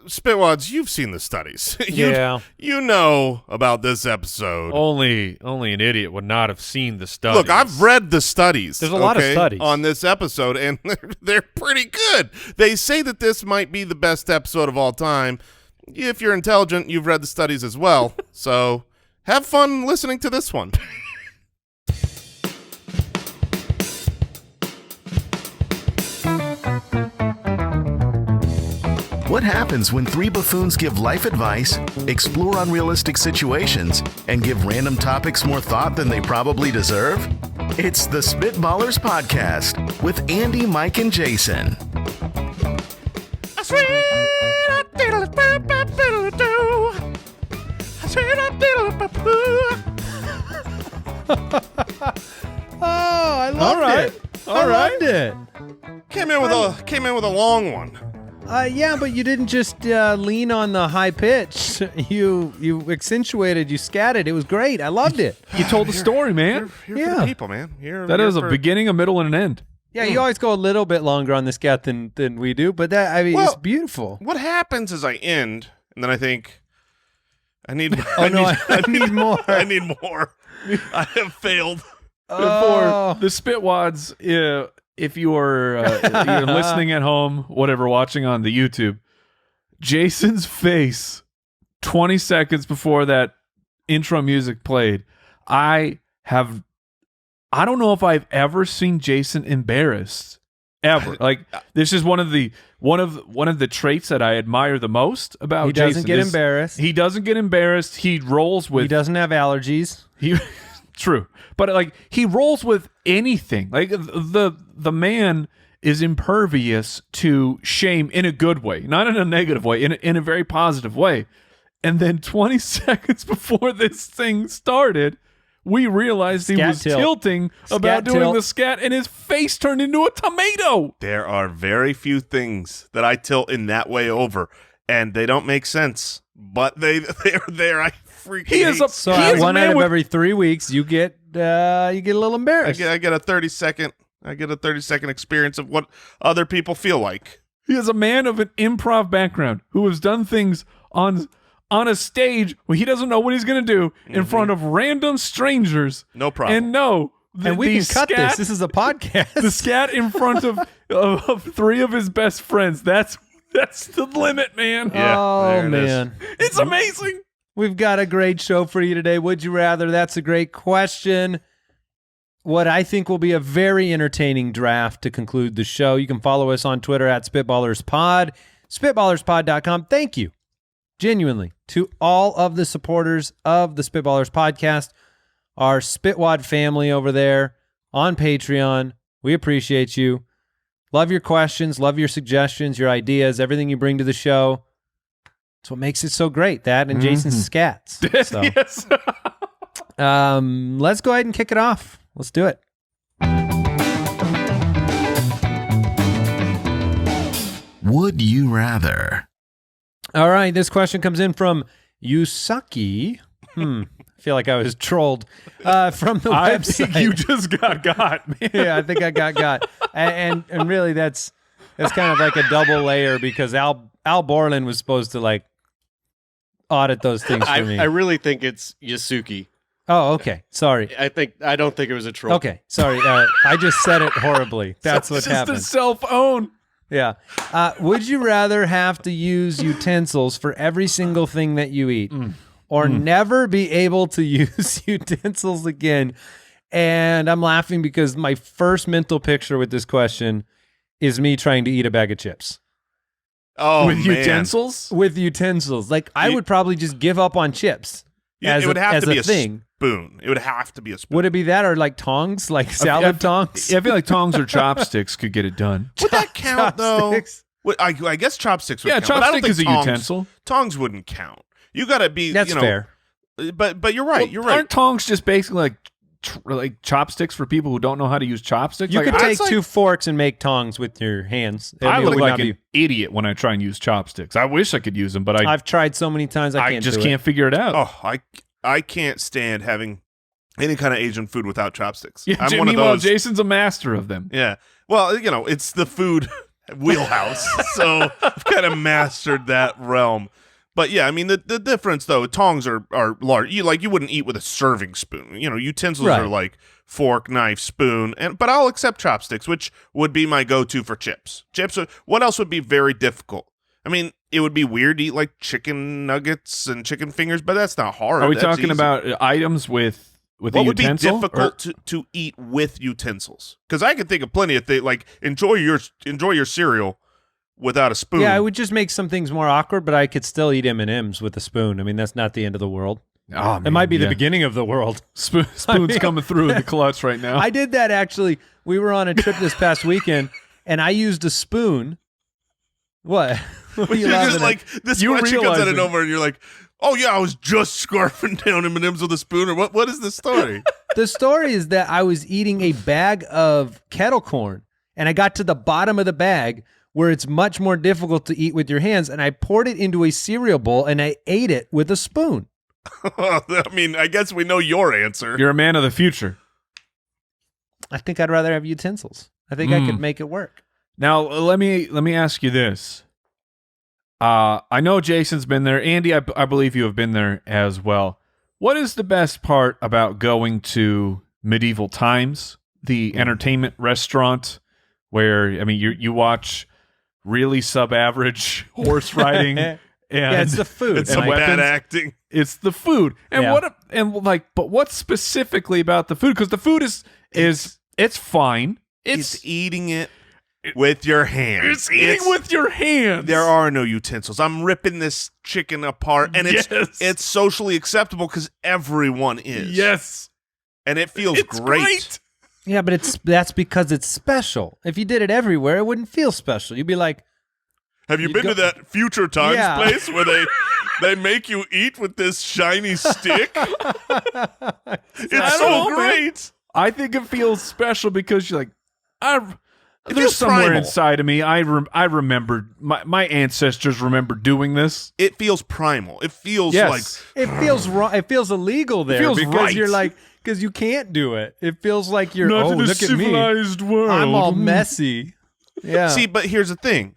Spitwads, you've seen the studies. Yeah. You know about this episode. Only an idiot would not have seen the studies. Look, I've read the studies. There's a lot of studies on this episode, and they're pretty good. They say that this might be the best episode of all time. If you're intelligent, you've read the studies as well. So have fun listening to this one. What happens when three buffoons give life advice, explore unrealistic situations, and give random topics more thought than they probably deserve? It's the Spitballers Podcast with Andy, Mike, and Jason. Oh, I loved it. I loved it. Came in with a long one. Yeah, but you didn't just lean on the high pitch. You accentuated, you scattered. It was great. I loved it. You told the story, man. You're here for the people, man. That is a beginning, a middle, and an end. Yeah, you always go a little bit longer on the scat than we do, but it's beautiful. What happens is I end, and then I think, I need more. I need more. I need more. I have failed. For the Spitwads, if you're listening at home, whatever, watching on the YouTube, Jason's face 20 seconds before that intro music played, I don't know if I've ever seen Jason embarrassed ever. Like, this is one of the traits that I admire the most about Jason. He doesn't get embarrassed. He doesn't get embarrassed. He rolls with. He doesn't have allergies. True. But like, he rolls with anything. Like, the man is impervious to shame in a good way, not in a negative way, in a very positive way. And then 20 seconds before this thing started, we realized he was tilting about doing the scat, and his face turned into a tomato. There are very few things that I tilt in that way over, and they don't make sense. But they're there. I freaking hate. So one out of every 3 weeks, you get a little embarrassed. I get a 30-second. I get a 30-second experience of what other people feel like. He is a man of an improv background who has done things on a stage where he doesn't know what he's going to do in front of random strangers. No problem. And we can cut this. This is a podcast. The scat in front of three of his best friends. That's the limit, man. Yeah, oh, man. It's amazing. We've got a great show for you today. Would you rather? That's a great question. What I think will be a very entertaining draft to conclude the show. You can follow us on Twitter at SpitballersPod, SpitballersPod.com. Thank you, genuinely, to all of the supporters of the Spitballers podcast, our Spitwad family over there on Patreon. We appreciate you. Love your questions, love your suggestions, your ideas, everything you bring to the show. It's what makes it so great, that and Jason's scats. So, yes. Let's go ahead and kick it off. Let's do it. Would you rather? All right, this question comes in from Yusaki. I feel like I was trolled from the I website. think you just got, man. Yeah, I think I got. And really, that's kind of like a double layer because Al Borland was supposed to like audit those things for me. I really think it's Yasuki. Oh, okay. Sorry. I don't think it was a troll. Okay, sorry. I just said it horribly. That's what happened. Just a self-own. Yeah. Would you rather have to use utensils for every single thing that you eat or never be able to use utensils again? And I'm laughing because my first mental picture with this question is me trying to eat a bag of chips. Oh, with man. utensils? With utensils. Like, I would probably just give up on chips. It would have to be a thing. Spoon. It would have to be a spoon. Would it be that or like tongs, like salad tongs? I feel like tongs or chopsticks could get it done. Would that count, Chopsticks? though? I guess chopsticks would count. Yeah, but I don't chopstick think is a utensil. Tongs wouldn't count. You got to be, That's fair. But you're right. You're right. Aren't tongs just basically like chopsticks for people who don't know how to use chopsticks? You like, could take two forks and make tongs with your hands. I mean, it look would like not an idiot when I try and use chopsticks. I wish I could use them, but I've tried so many times I just can't figure it out. Oh, I can't stand having any kind of Asian food without chopsticks. Yeah, I'm one of meanwhile, those. Jason's a master of them. Yeah. Well, it's the food wheelhouse, so I've kind of mastered that realm. But yeah, I mean the difference though, tongs are large. You wouldn't eat with a serving spoon. Utensils Right. are like fork, knife, spoon, but I'll accept chopsticks, which would be my go-to for chips. What else would be very difficult? I mean, it would be weird to eat like chicken nuggets and chicken fingers, but that's not hard. Are we That's talking easy. about items with a What would be utensil? difficult to eat with utensils? Because I could think of plenty of things. Like enjoy your cereal without a spoon. Yeah, I would just make some things more awkward, but I could still eat M&Ms with a spoon. I mean, that's not the end of the world. Oh, It might be the yeah. beginning of the world. Spoon's coming through in the clutch right now. I did that actually. We were on a trip this past weekend, and I used a spoon. What? What are But you you're laughing just at? like this You question comes out of realizing- nowhere, and you're like, "Oh yeah, I was just scarfing down M&Ms with a spoon." Or what? What is the story? The story is that I was eating a bag of kettle corn, and I got to the bottom of the bag where it's much more difficult to eat with your hands, and I poured it into a cereal bowl, and I ate it with a spoon. I mean, I guess we know your answer. You're a man of the future. I think I'd rather have utensils. I think I could make it work. Now, let me ask you this. I know Jason's been there. Andy, I believe you have been there as well. What is the best part about going to Medieval Times, the entertainment restaurant where, I mean, you watch really sub-average horse riding and Yeah, it's the food. It's and some bad weapons. acting. It's the food. And Yeah. but what specifically about the food? Because the food is it's fine. It's eating it with your hands. It's eating with your hands. There are no utensils. I'm ripping this chicken apart, and it's socially acceptable because everyone is. Yes. And it feels It's great. Yeah, but that's because it's special. If you did it everywhere, it wouldn't feel special. You'd be like, Have you You'd been go- to that Future Times Yeah. place where they make you eat with this shiny stick? It's so know, man. great. I think it feels special because you're like, It there's feels somewhere primal. inside of me. I remember my ancestors remember doing this. It feels primal. It feels Yes. like it feels wrong. It feels illegal there feels because right. you're like, because you can't do it. It feels like you're, Not oh, in a look at me. civilized world. I'm all messy. Yeah. See, but here's the thing.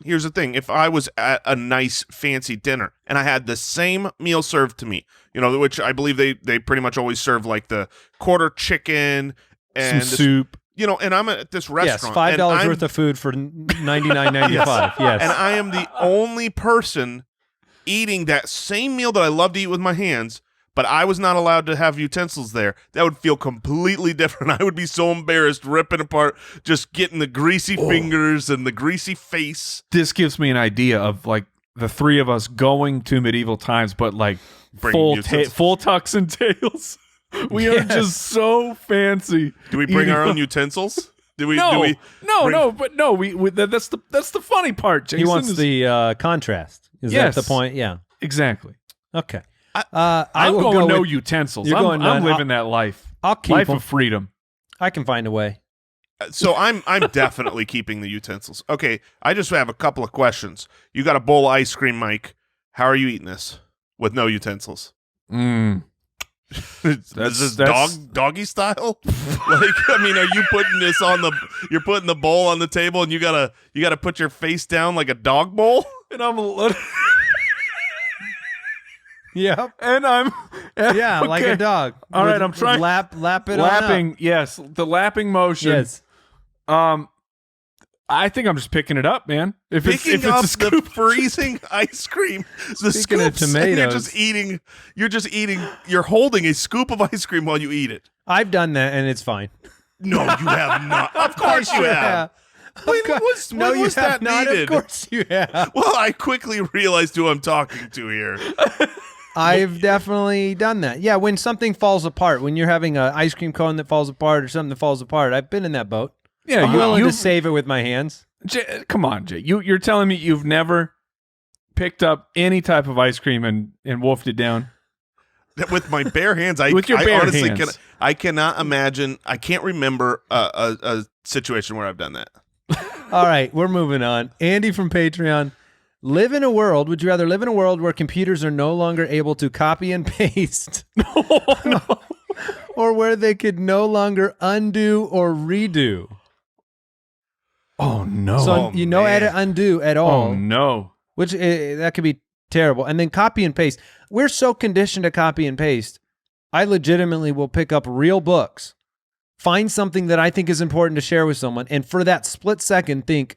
If I was at a nice fancy dinner and I had the same meal served to me, which I believe they pretty much always serve like the quarter chicken and Some this- soup. and I'm at this yes, restaurant. $5 worth of food for $99.95. Yes. And I am the only person eating that same meal that I love to eat with my hands, but I was not allowed to have utensils there. That would feel completely different. I would be so embarrassed ripping apart, just getting the greasy fingers and the greasy face. This gives me an idea of like the three of us going to Medieval Times, but like Bringing utensils. full tux and tails. We are just so fancy. Do we bring eating our own from- utensils? Do we? No, bring- that's the funny part. Jason He wants is- the contrast. Is Yes. that the point? Yeah. exactly. Okay. I'm will going go no with- utensils. You're I'm, going I'm none. living that life. I'll keep Life them. of freedom. I can find a way. So I'm definitely keeping the utensils. Okay, I just have a couple of questions. You got a bowl of ice cream, Mike. How are you eating this with no utensils? Is this that's- doggy style? I mean, are you putting this you're putting the bowl on the table and you gotta put your face down like a dog bowl? And I'm a little. Yep. And I'm. Yeah, like a okay. dog. All right, With- I'm trying- lap it on Lapping, yes, the lapping motion. up. Yes. I think I'm just picking it up, man. If it's Picking a up the scoop, freezing ice cream, the Speaking of scoops, and you're tomatoes. you're holding a scoop of ice cream while you eat it. I've done that and it's fine. No, you have not. Of course you have. When was that not. needed? Of course you have. Well, I quickly realized who I'm talking to here. I've definitely done that. Yeah, when something falls apart, when you're having an ice cream cone that falls apart or something that falls apart, I've been in that boat. yeah, I'm willing you to save it with my hands. come on, Jay. You're telling me you've never picked up any type of ice cream and wolfed it down? With my bare hands, With your bare honestly hands. I cannot imagine. I can't remember a situation where I've done that. All right, we're moving on. Andy from Patreon. Would you rather live in a world where computers are no longer able to copy and paste? No. Or where they could no longer undo or redo? Oh no! So edit undo at all. Oh no! Which that could be terrible. And then copy and paste. We're so conditioned to copy and paste. I legitimately will pick up real books, find something that I think is important to share with someone, and for that split second think,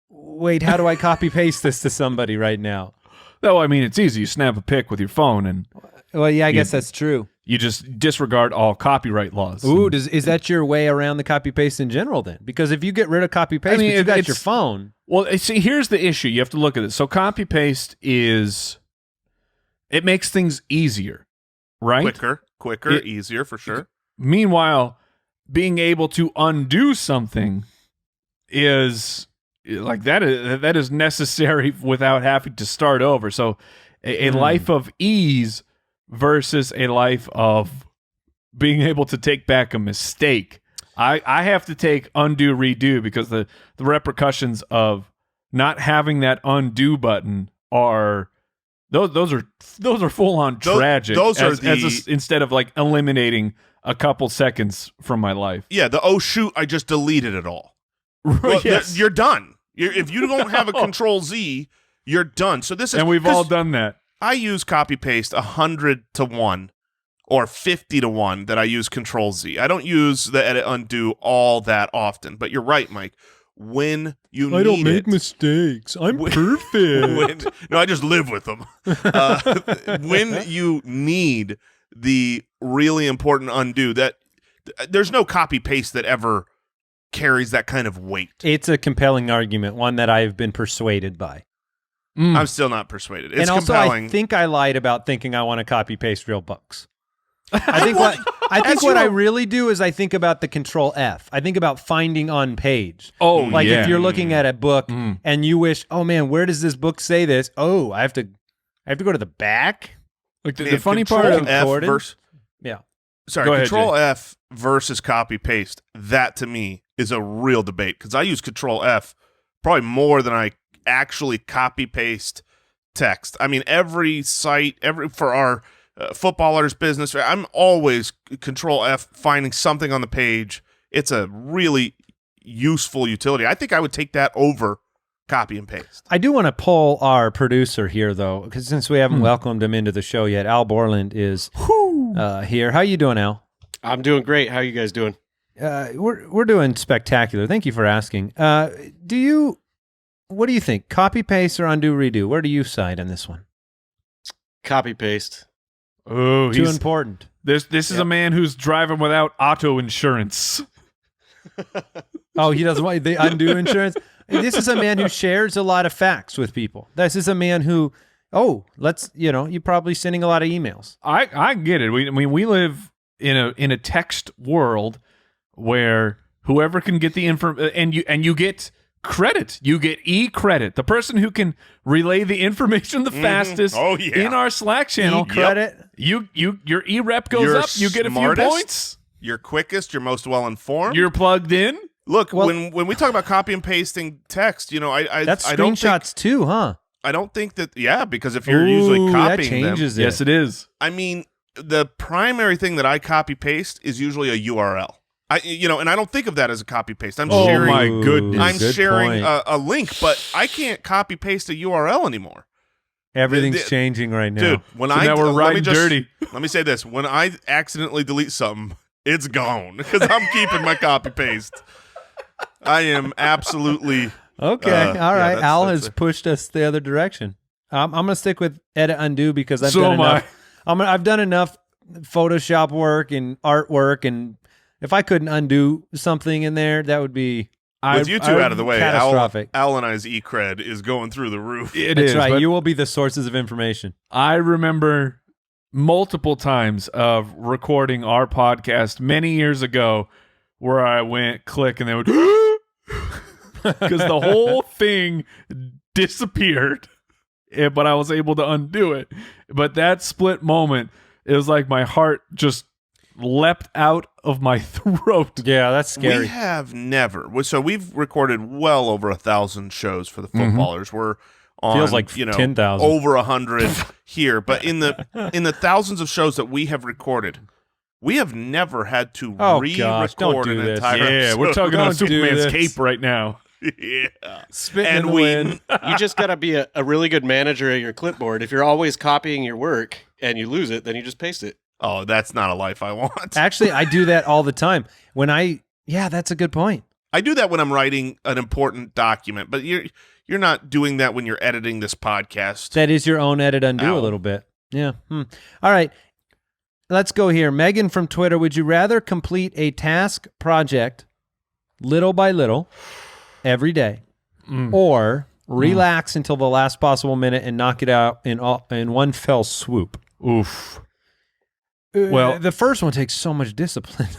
wait, how do I copy paste this to somebody right now? No, I mean, it's easy. You snap a pic with your phone and Well, yeah, I guess that's true. you just disregard all copyright laws. Ooh, is that your way around the copy paste in general then? Because if you get rid of copy paste, but you got your phone. Well, see, here's the issue. You have to look at it. So copy paste it makes things easier, right? Quicker, easier for sure. Meanwhile, being able to undo something is like that is necessary without having to start over. So a life of ease versus a life of being able to take back a mistake. I have to take undo, redo because the repercussions of not having that undo button are those are full on tragic. Instead of like eliminating a couple seconds from my life. Yeah, oh shoot, I just deleted it all. Well, Yes. you're done. If you don't have a Control Z, you're done. So this is, And we've all done that. I use copy paste 100 to 1 or 50 to 1 that I use Control Z. I don't use the edit undo all that often, but you're right, Mike. When you need I don't make it, mistakes. I'm perfect. no, I just live with them. When you need the really important undo, that there's no copy paste that ever carries that kind of weight. It's a compelling argument, one that I've been persuaded by. I'm still not persuaded. It's and also, compelling. I think I lied about thinking I want to copy paste real books. I think what I really do is I think about the Control F. I think about finding on page. Oh, like yeah. if you're looking at a book and you wish, oh man, where does this book say this? Oh, I have to go to the back. Like the Man, funny Control part F of versus, Yeah. sorry, Go ahead, Control Jay. F versus copy paste. That to me is a real debate because I use Control F probably more than I actually copy paste text. I mean, every site, for our footballers business, I'm always Control F finding something on the page. It's a really useful utility. I think I would take that over copy and paste. I do want to pull our producer here, though, because since we haven't welcomed him into the show yet, Al Borland is here. How you doing, Al? I'm doing great. How are you guys doing? We're doing spectacular. Thank you for asking. What do you think? Copy paste or undo redo? Where do you side on this one? Copy paste. Oh, Too important. This is a man who's driving without auto insurance. Oh, he doesn't want the undo insurance. This is a man who shares a lot of facts with people. This is a man who, you're probably sending a lot of emails. I get it. We live in a text world where whoever can get the info and you get credit. You get credit. The person who can relay the information the fastest in our Slack channel. Credit. Your rep goes up. You get a few points. You're quickest. You're most well informed. You're plugged in. Look, when we talk about copy and pasting text, that's I don't screenshots too, huh? I don't think that. Yeah, because if you're usually copying that changes them, it. Yes, it is. I mean, the primary thing that I copy paste is usually a URL. And I don't think of that as a copy paste. I'm sharing. My goodness. I'm Good sharing point. a link, but I can't copy paste a URL anymore. Everything's changing right now. Dude, when So now we're riding dirty. Let me say this. When I accidentally delete something, it's gone because I'm keeping my copy paste. I am absolutely Okay, all right. that's- Al that's has pushed us the other direction. I'm going to stick with edit undo because I've So done am enough. I've done enough Photoshop work and artwork, and if I couldn't undo something in there, that would be with you two out of the way. catastrophic. Al and I's cred is going through the roof. That's right. You will be the sources of information. I remember multiple times of recording our podcast many years ago where I went click and they would because the whole thing disappeared, but I was able to undo it. But that split moment, it was like my heart just leapt out of my throat. Yeah, that's scary. We have never. So we've recorded well over 1,000 shows for the footballers. We're on Feels like 10,000. over 100 here, but in the thousands of shows that we have recorded, we have never had to Oh, gosh, don't re-record do an this. entire Yeah, we're episode. talking Don't about do Superman's this. cape right now. Yeah. Spitting And in the wind. You just got to be a really good manager of your clipboard. If you're always copying your work and you lose it, then you just paste it. Oh, that's not a life I want. Actually, I do that all the time. Yeah, that's a good point. I do that when I'm writing an important document, but you're not doing that when you're editing this podcast. That is your own edit undo Ow. a little bit. Yeah. All right. Let's go here. Megan from Twitter, would you rather complete a task project little by little every day or relax until the last possible minute and knock it out in one fell swoop? Oof. Well, The first one takes so much discipline.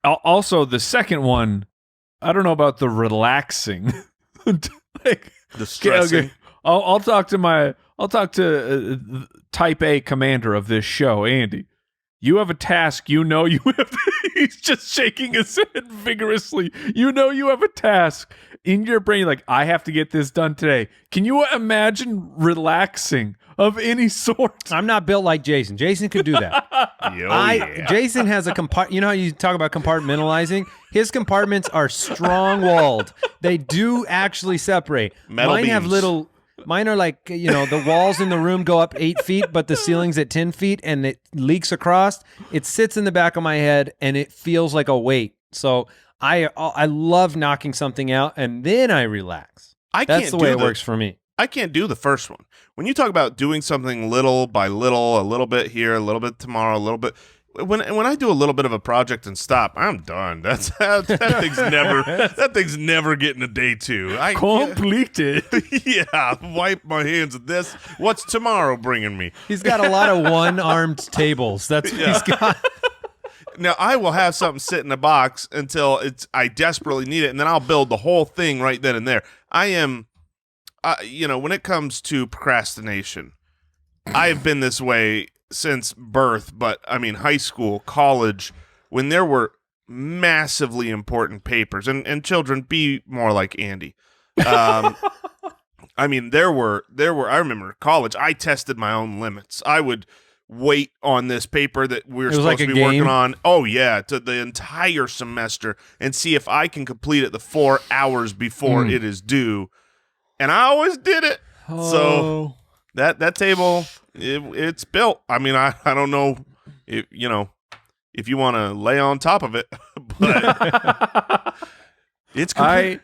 Also, the second one, I don't know about the relaxing. Like, The stressing. I'll talk to type A commander of this show, Andy. You have a task. You know you have. He's just shaking his head vigorously. You know you have a task in your brain. Like, I have to get this done today. Can you imagine relaxing of any sort? I'm not built like Jason. Jason could do that. Jason has a you know how you talk about compartmentalizing? His compartments are strong-walled. They do actually separate. Metal beams. Mine are like, the walls in the room go up 8 feet, but the ceiling's at 10 feet and it leaks across. It sits in the back of my head and it feels like a weight. So I love knocking something out and then I relax. That's the way it works for me. I can't do the first one. When you talk about doing something little by little, a little bit here, a little bit tomorrow, a little bit. When I do a little bit of a project and stop, I'm done. That thing's never getting a day two. Completed. Yeah, wipe my hands of this. What's tomorrow bringing me? He's got a lot of one-armed tables. That's what he's got. Now, I will have something sit in a box until I desperately need it, and then I'll build the whole thing right then and there. I am, when it comes to procrastination, I have been this way since birth, but I mean high school, college, when there were massively important papers, and children, be more like Andy. I mean, there were. I remember college. I tested my own limits. I would wait on this paper that we were supposed to be working on. Oh yeah, to the entire semester, and see if I can complete it the 4 hours before it is due. And I always did it. Oh. So that table, it's built. I mean, I don't know if you want to lay on top of it, but it's complete.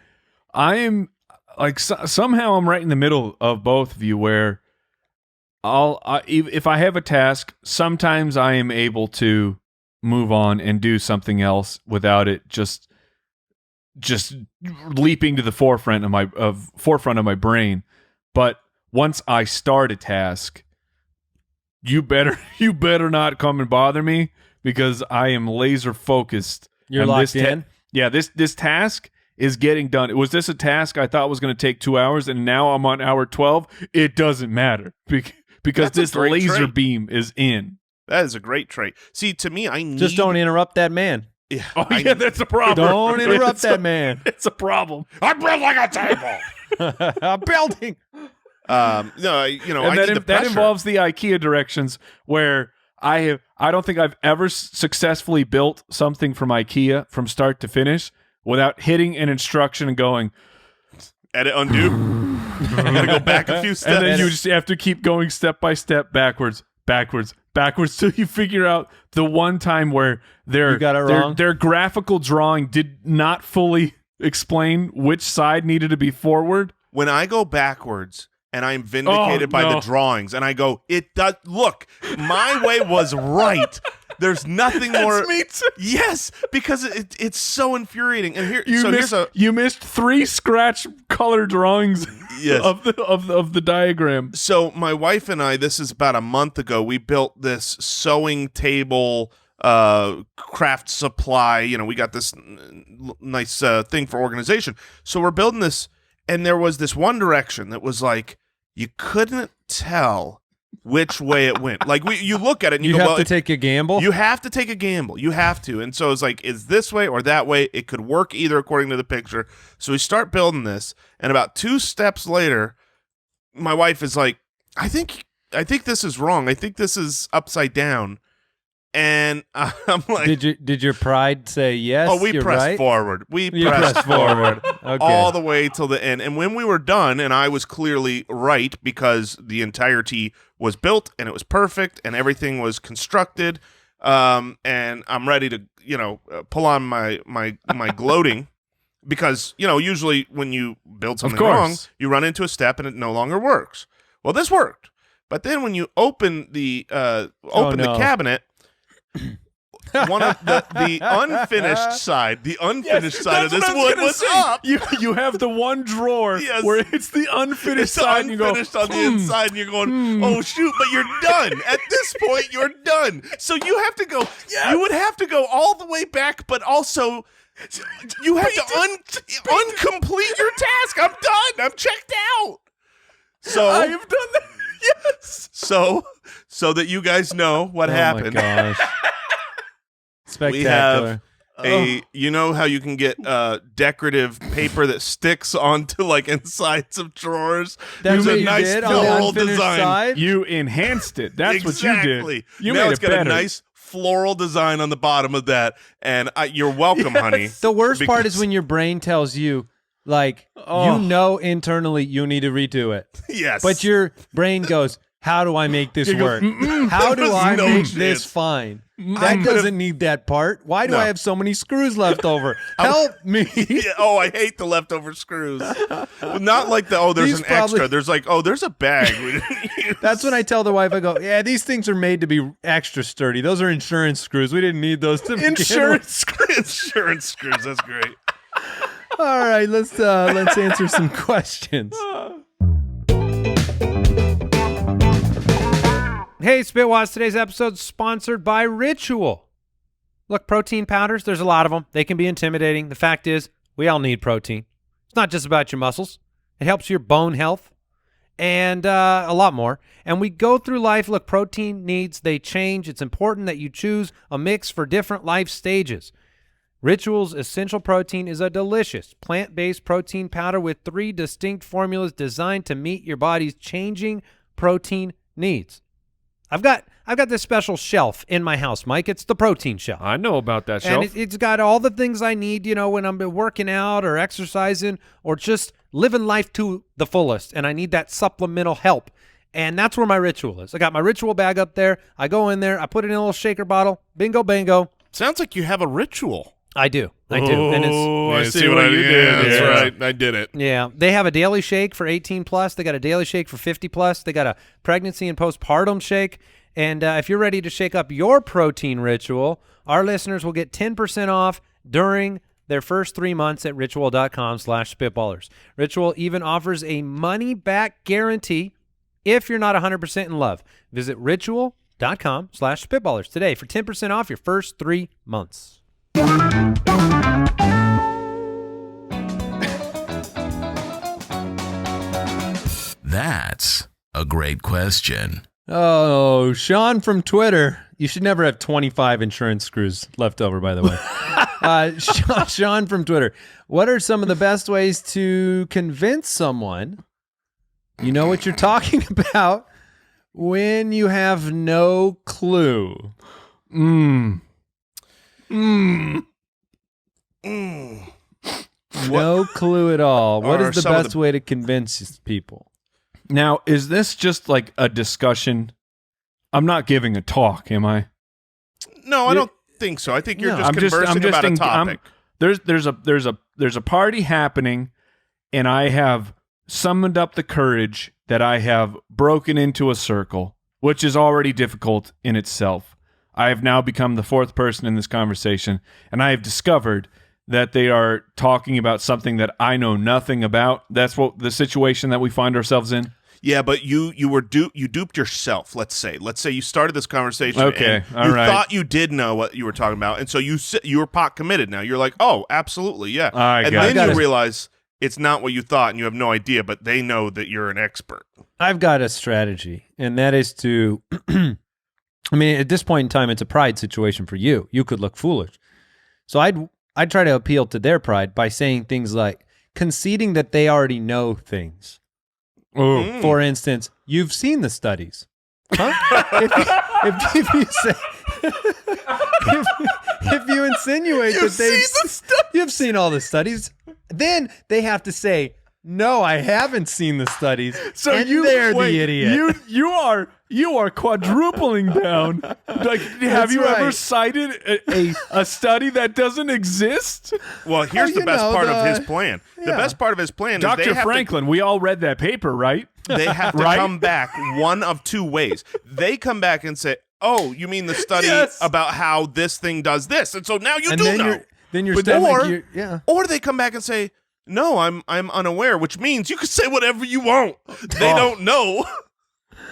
I am like somehow I'm right in the middle of both of you, where if I have a task, sometimes I am able to move on and do something else without it just leaping to the forefront of my brain. But once I start a task, you better not come and bother me, because I am laser focused. You're locked in? Yeah, this task is getting done. Was this a task I thought was going to take 2 hours, and now I'm on hour 12? It doesn't matter because this laser trait. Beam is in. That is a great trait. See, to me, I need... Just don't interrupt that man. Yeah, Oh, yeah, that's a problem. Don't interrupt that man. It's a problem. I'm built like a table. I'm building. No, And I need the that pressure. involves the IKEA directions, where I don't think I've ever successfully built something from IKEA from start to finish without hitting an instruction and going, Edit, undo. I gotta go back a few steps. and then you just have to keep going step by step, backwards, till you figure out the one time where You got it wrong? their graphical drawing did not fully explain which side needed to be forward. When I go backwards and I'm vindicated by the drawings, and I go, it does look, my way was right. There's nothing more. Me too. Yes, because it's so infuriating. And here, You missed 3 scratch color drawings Yes. of the diagram. So my wife and I, this is about a month ago, we built this sewing table craft supply. We got this nice thing for organization. So we're building this, and there was this one direction that was like, you couldn't tell which way it went. Like you look at it and you go, have to take a gamble? You have to take a gamble. You have to. And so it's like, is this way or that way? It could work either according to the picture. So we start building this, and about 2 steps later, my wife is like, I think this is wrong. I think this is upside down. And I'm like, did your pride say yes? oh, we you're pressed right? forward. We You pressed forward Okay. all the way till the end. And when we were done, and I was clearly right because the entirety was built and it was perfect and everything was constructed, and I'm ready to, pull on my gloating because, usually when you build something wrong, you run into a step and it no longer works. Well, this worked. But then when you open the cabinet, one of the unfinished side, of this wood was up. You have the one drawer where it's the unfinished side. Unfinished on the inside, and you're going, oh shoot! But you're done. At this point, you're done. So you have to go. Yes. You would have to go all the way back, but also you have to uncomplete your task. I'm done. I'm checked out. So I have done that. Yes. So that you guys know what happened. Oh my gosh. Spectacular. We have you know how you can get decorative paper that sticks onto like insides of drawers? That's There's what a you nice did on the floral unfinished design. side? You enhanced it. That's what you did. You now made it's it got better. a nice floral design on the bottom of that, and you're welcome, honey. The worst part is when your brain tells you, like, internally you need to redo it. Yes. But your brain goes, how do I make this work? How do I make this fine? That doesn't need that part. Why do I have so many screws left over? Help me. I hate the leftover screws. Not like there's an extra. There's like, there's a bag. That's when I tell the wife, I go, yeah, these things are made to be extra sturdy. Those are insurance screws. We didn't need those to Insurance screws. That's great. All right, let's answer some questions. Hey, Spitwads, today's episode is sponsored by Ritual. Look, protein powders, there's a lot of them. They can be intimidating. The fact is, we all need protein. It's not just about your muscles. It helps your bone health and a lot more. And we go through life, look, protein needs, they change. It's important that you choose a mix for different life stages. Ritual's Essential Protein is a delicious plant-based protein powder with 3 distinct formulas designed to meet your body's changing protein needs. I've got this special shelf in my house, Mike. It's the protein shelf. I know about that shelf. And it's got all the things I need, when I'm working out or exercising or just living life to the fullest, and I need that supplemental help. And that's where my Ritual is. I got my Ritual bag up there. I go in there. I put it in a little shaker bottle. Bingo, bango. Sounds like you have a ritual. I do. And I see what you did. That's right. I did it. Yeah. They have a daily shake for 18 plus. They got a daily shake for 50 plus. They got a pregnancy and postpartum shake. And if you're ready to shake up your protein ritual, our listeners will get 10% off during their first 3 months at ritual.com/spitballers. Ritual even offers a money-back guarantee if you're not 100% in love. Visit ritual.com/spitballers today for 10% off your first 3 months. That's a great question. Oh, Sean from Twitter. You should never have 25 insurance screws left over, by the way. Sean from Twitter. What are some of the best ways to convince someone you know what you're talking about when you have no clue? No clue at all. What is the best way to convince people? Now, is this just like a discussion? I'm not giving a talk, am I? No, I don't think so. I think you're just conversing about a topic. There's a party happening, and I have summoned up the courage that I have broken into a circle, which is already difficult in itself. I have now become the 4th person in this conversation, and I have discovered that they are talking about something that I know nothing about. That's what the situation that we find ourselves in. Yeah, but you duped yourself. Let's say you started this conversation. Okay, and you thought you did know what you were talking about, and so you were pot committed. Now you're like, oh, absolutely, yeah. And then you realize it's not what you thought, and you have no idea. But they know that you're an expert. I've got a strategy, and that is to. I mean, at this point in time, it's a pride situation for you. You could look foolish, so I'd try to appeal to their pride by saying things like conceding that they already know things. For instance, you've seen the studies. If you say, if you insinuate that you've seen all the studies, then they have to say, no, I haven't seen the studies. So and they're wait, the idiot. You are quadrupling down. Like, have you ever right. cited a study that doesn't exist? Well, here's the best part of his plan. The best part of his plan is Dr. Franklin, we all read that paper, right? they have to Right? come back one of two ways. They come back and say, "Oh, you mean the study about how this thing does this?" And so now you do know. Then you're But stepping, or, or they come back and say, "No, I'm unaware," which means you can say whatever you want. They don't know.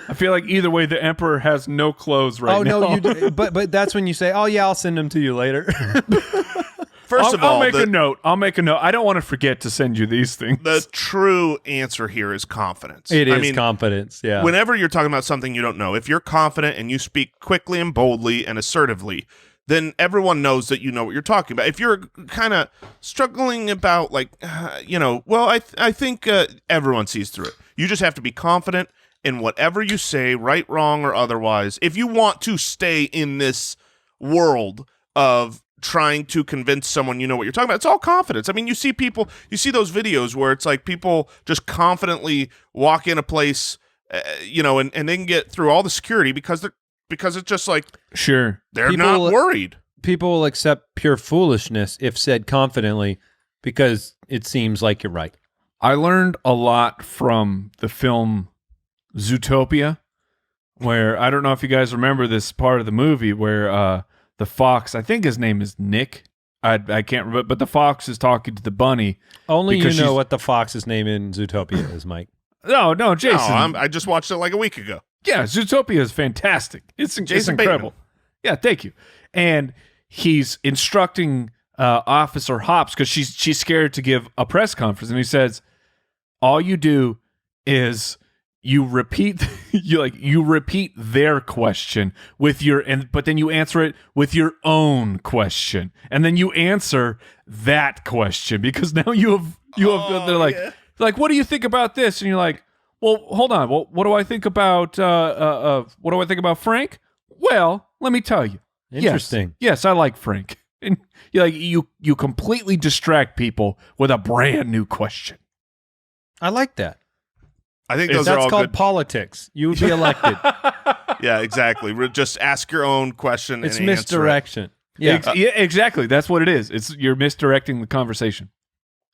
I feel like either way, the emperor has no clothes right now. Oh no, you do, but that's when you say, "Oh yeah, I'll send them to you later." First of all, I'll make a note. I'll make a note. I don't want to forget to send you these things. the true answer here is confidence. It is confidence. Yeah. Whenever you're talking about something you don't know, if you're confident and you speak quickly and boldly and assertively, then everyone knows that you know what you're talking about. If you're kind of struggling about, like, I think everyone sees through it. You just have to be confident in whatever you say, right, wrong, or otherwise. If you want to stay in this world of trying to convince someone you know what you're talking about, it's all confidence. I mean, you see those videos where it's like people just confidently walk in a place, and they can get through all the security because it's just like, sure, they're not worried. People will accept pure foolishness if said confidently because it seems like you're right. I learned a lot from the film Zootopia, where I don't know if you guys remember this part of the movie where the fox, I think his name is Nick. I can't remember, but the fox is talking to the bunny. Only you know what the fox's name in Zootopia is, Mike. No, Jason. No, I just watched it like a week ago. Yeah, Zootopia is fantastic. It's incredible. Bateman. Yeah, thank you. And he's instructing Officer Hops because she's scared to give a press conference, and he says, "All you do is you repeat you repeat their question with but then you answer it with your own question, and then you answer that question because now you have they're like, what do you think about this?" And you're like, well, hold on. Well, what do I think about Frank? Well, let me tell you. Interesting. Yes, I like Frank. And you completely distract people with a brand new question. I like that. I think those are all That's called good. Politics. You would be elected. Yeah, exactly. Just ask your own question. It's and misdirection. Answer it. Yeah, exactly. That's what it is. You're misdirecting the conversation.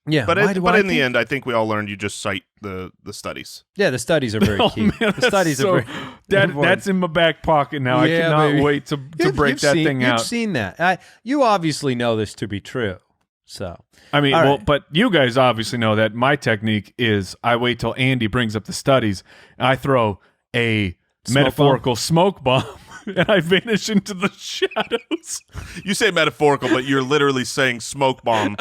Yeah, but in the end, I think we all learned you just cite the studies. Yeah, the studies are very key. Man, the studies are very that's in my back pocket now. Yeah, I cannot baby. wait to break that thing out. You've seen that. You obviously know this to be true. So I mean, all well, right. but you guys obviously know that my technique is I wait till Andy brings up the studies, and I throw a metaphorical smoke bomb, and I vanish into the shadows. You say metaphorical, but you're literally saying smoke bomb,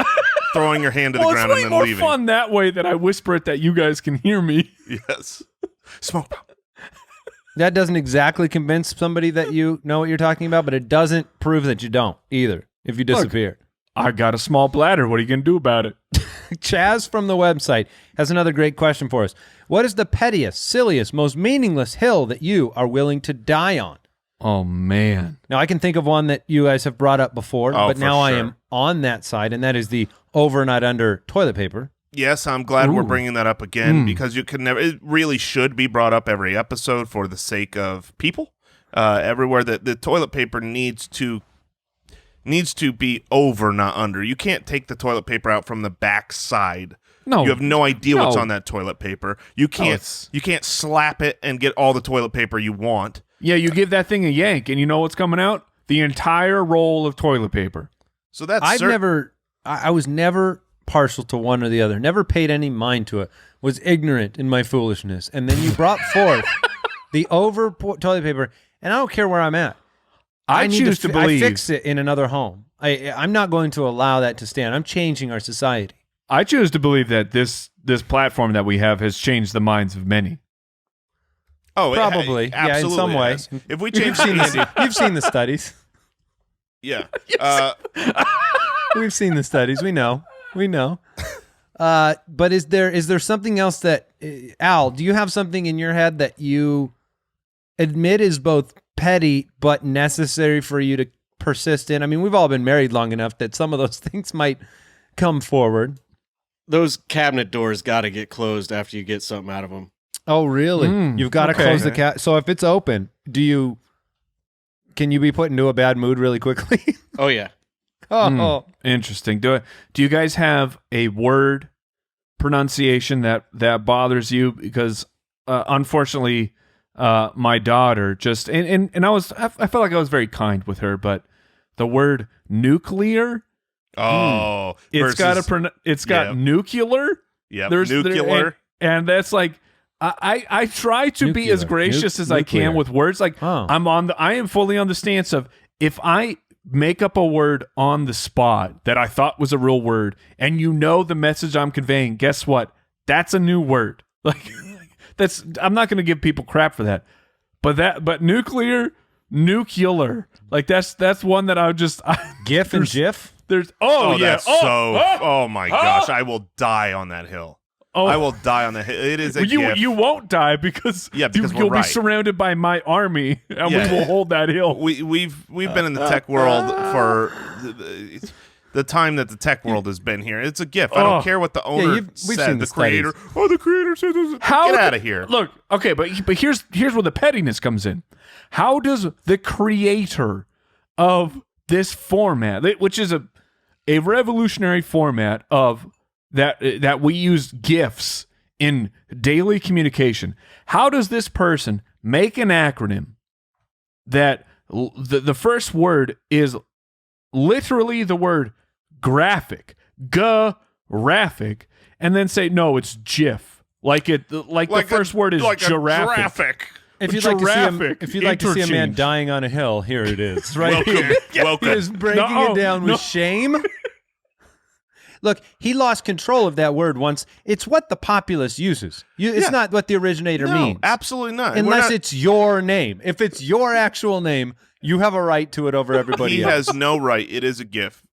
throwing your hand to the ground it's way and then more leaving. fun that way that I whisper it that you guys can hear me. Yes. Smoke bomb. That doesn't exactly convince somebody that you know what you're talking about, but it doesn't prove that you don't either if you disappear. I got a small bladder. What are you going to do about it? Chaz from the website has another great question for us. What is the pettiest, silliest, most meaningless hill that you are willing to die on? Oh, man. Now, I can think of one that you guys have brought up before, but now I am on that side, and that is the over not under toilet paper. Yes, I'm glad we're bringing that up again because you can never. It really should be brought up every episode for the sake of people. Everywhere that the toilet paper needs to be over, not under. You can't take the toilet paper out from the back side. No, you have no idea what's on that toilet paper. You can't slap it and get all the toilet paper you want. Yeah, you give that thing a yank, and you know what's coming out? The entire roll of toilet paper. So that's I was never partial to one or the other. Never paid any mind to it. Was ignorant in my foolishness, and then you brought forth the over toilet paper, and I don't care where I'm at. I choose to believe. I fix it in another home. I'm not going to allow that to stand. I'm changing our society. I choose to believe that this platform that we have has changed the minds of many. Oh, probably. Yeah, in some way. Has. If we change you've seen the studies. Yeah. We've seen the studies. We know. But is there something else that Al? Do you have something in your head that you admit is both petty but necessary for you to persist in? I mean, we've all been married long enough that some of those things might come forward. Those cabinet doors got to get closed after you get something out of them. Oh, really? You've got to close the cat. So if it's open, can you be put into a bad mood really quickly? Oh, yeah. Interesting. Do you guys have a word pronunciation that bothers you? Because unfortunately, my daughter just and I felt like I was very kind with her, but the word nuclear. Oh, it's got nuclear. Yeah, nuclear, and that's like I try to be as gracious as I can with words. Like I am fully on the stance of if I make up a word on the spot that I thought was a real word, and the message I'm conveying, guess what? That's a new word. Like I'm not going to give people crap for that. But nuclear, like that's one that I would just GIF and GIF. There's oh my gosh, I will die on that hill. I will die on the hill. It is a GIF. You won't die because you'll be surrounded by my army, and we will hold that hill. We've been in the tech world for the time that the tech world has been here. It's a GIF. I don't care what the owner said. The creator. Oh, the creator said this. Get out of here. Look, okay, but here's where the pettiness comes in. How does the creator of this format, which is a revolutionary format of that we use GIFs in daily communication, how does this person make an acronym that the first word is literally the word graphic, graphic, and then say no, it's GIF, like the first word is like giraffic. If you'd like to see a man dying on a hill, here it is. Right, welcome. He is breaking it down with shame. Look, he lost control of that word once. It's what the populace uses. It's not what the originator means. Absolutely not. Unless it's your name. If it's your actual name, you have a right to it over everybody else. He has no right. It is a GIF.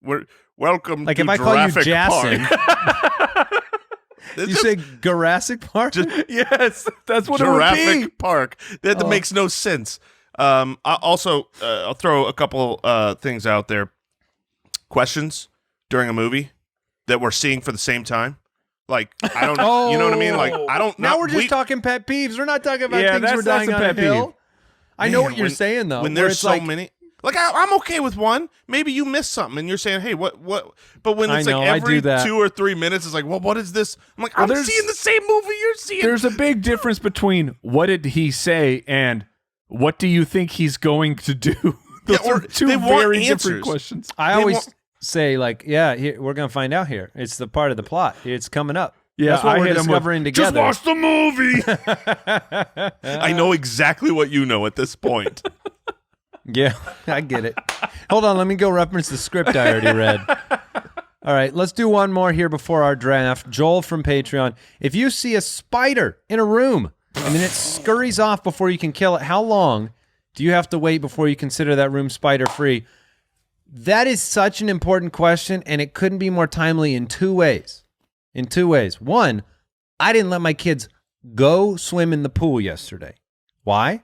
Welcome like to if I call you Jason, Park. You say Jurassic Park? Yes, that's what Jurassic it would be. Park. That makes no sense. I'll throw a couple things out there. Questions during a movie that we're seeing for the same time. Like, I don't you know what I mean? Like, I don't Now we're just talking pet peeves. We're not talking about things we're dying on a hill. I know what you're saying, though. When there's so many. Like, I'm okay with one. Maybe you missed something, and you're saying, hey, what? But when it's like every 2 or 3 minutes, it's like, well, what is this? I'm like, I'm seeing the same movie you're seeing. There's a big difference between what did he say and what do you think he's going to do? Those are two very different questions. I always say, like, here, we're going to find out here. It's the part of the plot. It's coming up. Yeah, that's what we're discovering together. Just watch the movie. I know exactly what you know at this point. Yeah, I get it. Hold on, let me go reference the script I already read. All right, let's do one more here before our draft. Joel from Patreon. If you see a spider in a room and then it scurries off before you can kill it, how long do you have to wait before you consider that room spider-free? That is such an important question, and it couldn't be more timely in 2 ways. In 2 ways. One, I didn't let my kids go swim in the pool yesterday. Why?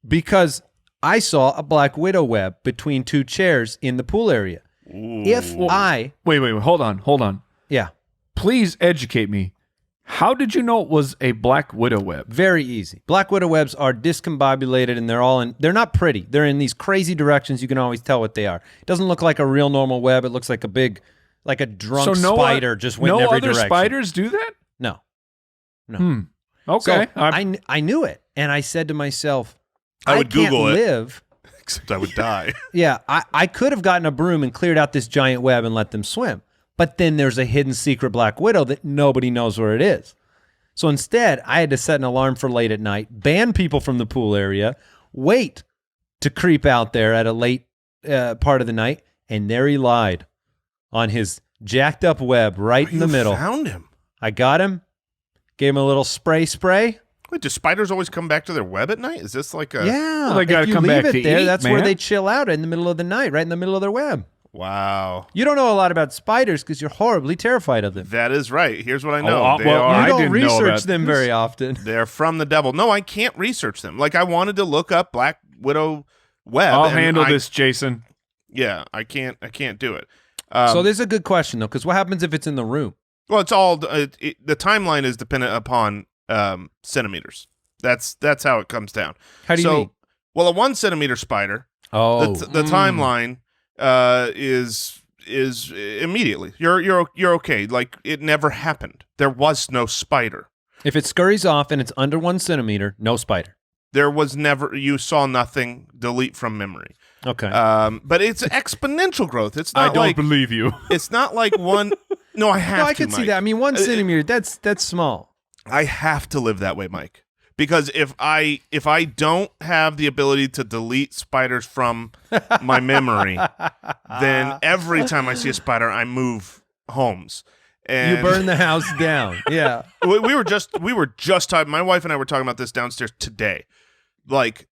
Because I saw a black widow web between 2 chairs in the pool area. Ooh. Wait, hold on. Yeah. Please educate me. How did you know it was a black widow web? Very easy. Black widow webs are discombobulated, and they're not pretty. They're in these crazy directions. You can always tell what they are. It doesn't look like a real normal web. It looks like a drunk spider just went in every direction. No other spiders do that? No. Okay. So I knew it, and I said to myself, I would Google it. Live. Except I would die. Yeah, I could have gotten a broom and cleared out this giant web and let them swim. But then there's a hidden secret black widow that nobody knows where it is. So instead, I had to set an alarm for late at night, ban people from the pool area, wait to creep out there at a late part of the night, and there he lied on his jacked up web right in the middle. Found him. I got him, gave him a little spray. Wait, do spiders always come back to their web at night? Is this like a... Yeah. Well, they got to come back to eat, that's man. where they chill out in the middle of the night, right in the middle of their web. Wow. You don't know a lot about spiders because you're horribly terrified of them. That is right. Here's what I know. Oh, They well, are I You don't didn't know research about them this. very often. they're from the devil. No, I can't research them. Like I wanted to look up Black Widow web. I'll and handle this, Jason. Yeah, I can't do it. So this is a good question though, because what happens if it's in the room? Well, it's all the timeline is dependent upon centimeters. That's how it comes down. How do you mean? Well, a 1 centimeter spider. Oh, The timeline is immediately. You're okay. Like it never happened. There was no spider. if it scurries off and it's under 1 centimeter, no spider. There was never. You saw nothing. Delete from memory. Okay. But it's exponential growth. It's not I don't like believe you. it's not like one. No, I have. no, I to, can see Mike. that. I mean, 1 centimeter, that's small. I have to live that way, Mike. Because if I don't have the ability to delete spiders from my memory, then every time I see a spider, I move homes. And You burn the house down. Yeah. we were just talking. My wife and I were talking about this downstairs today. Like,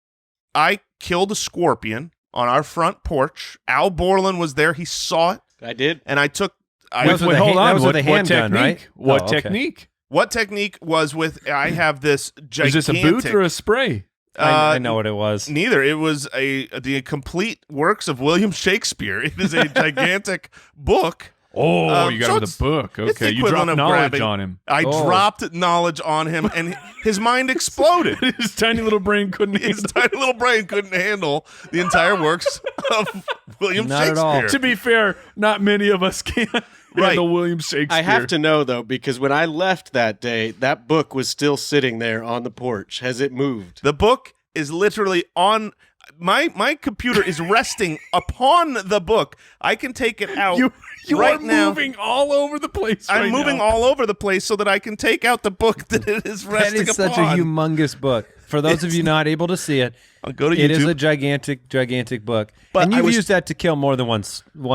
I killed a scorpion on our front porch. Al Borland was there. He saw it, I did. and I took. That was with a hold that on. was with a What handgun, technique? right? What Oh, okay. technique? What technique was with? I have this gigantic. Is this a boot or a spray? I know what it was. Neither. It was the complete works of William Shakespeare. It is a gigantic book. Oh, you so got him it's- the book. it's the Okay, you equivalent dropped of knowledge grabbing- on him. I Oh. dropped knowledge on him, and his mind exploded. His tiny little brain couldn't His handle. tiny little brain couldn't handle the entire works of William Not at all. Shakespeare. To be fair, not many of us can handle William Shakespeare. I have to know though, because when I left that day, that book was still sitting there on the porch. Has it moved? The book is literally on my computer is resting upon the book. I can take it out You right are now. moving all over the place. I'm right moving now. all over the place so that I can take out the book that it is That resting is such a upon. humongous book. For those of you not able to see it, I'll go to it YouTube. is a gigantic book. But and I you've was- used that to kill more than one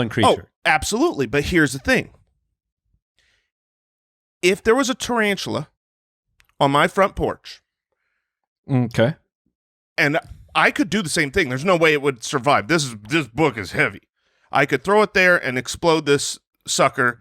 Oh, creature. absolutely. But here's the thing. If there was a tarantula on my front porch, Okay. and I could do the same thing, there's no way it would survive. This book is heavy. I could throw it there and explode this sucker.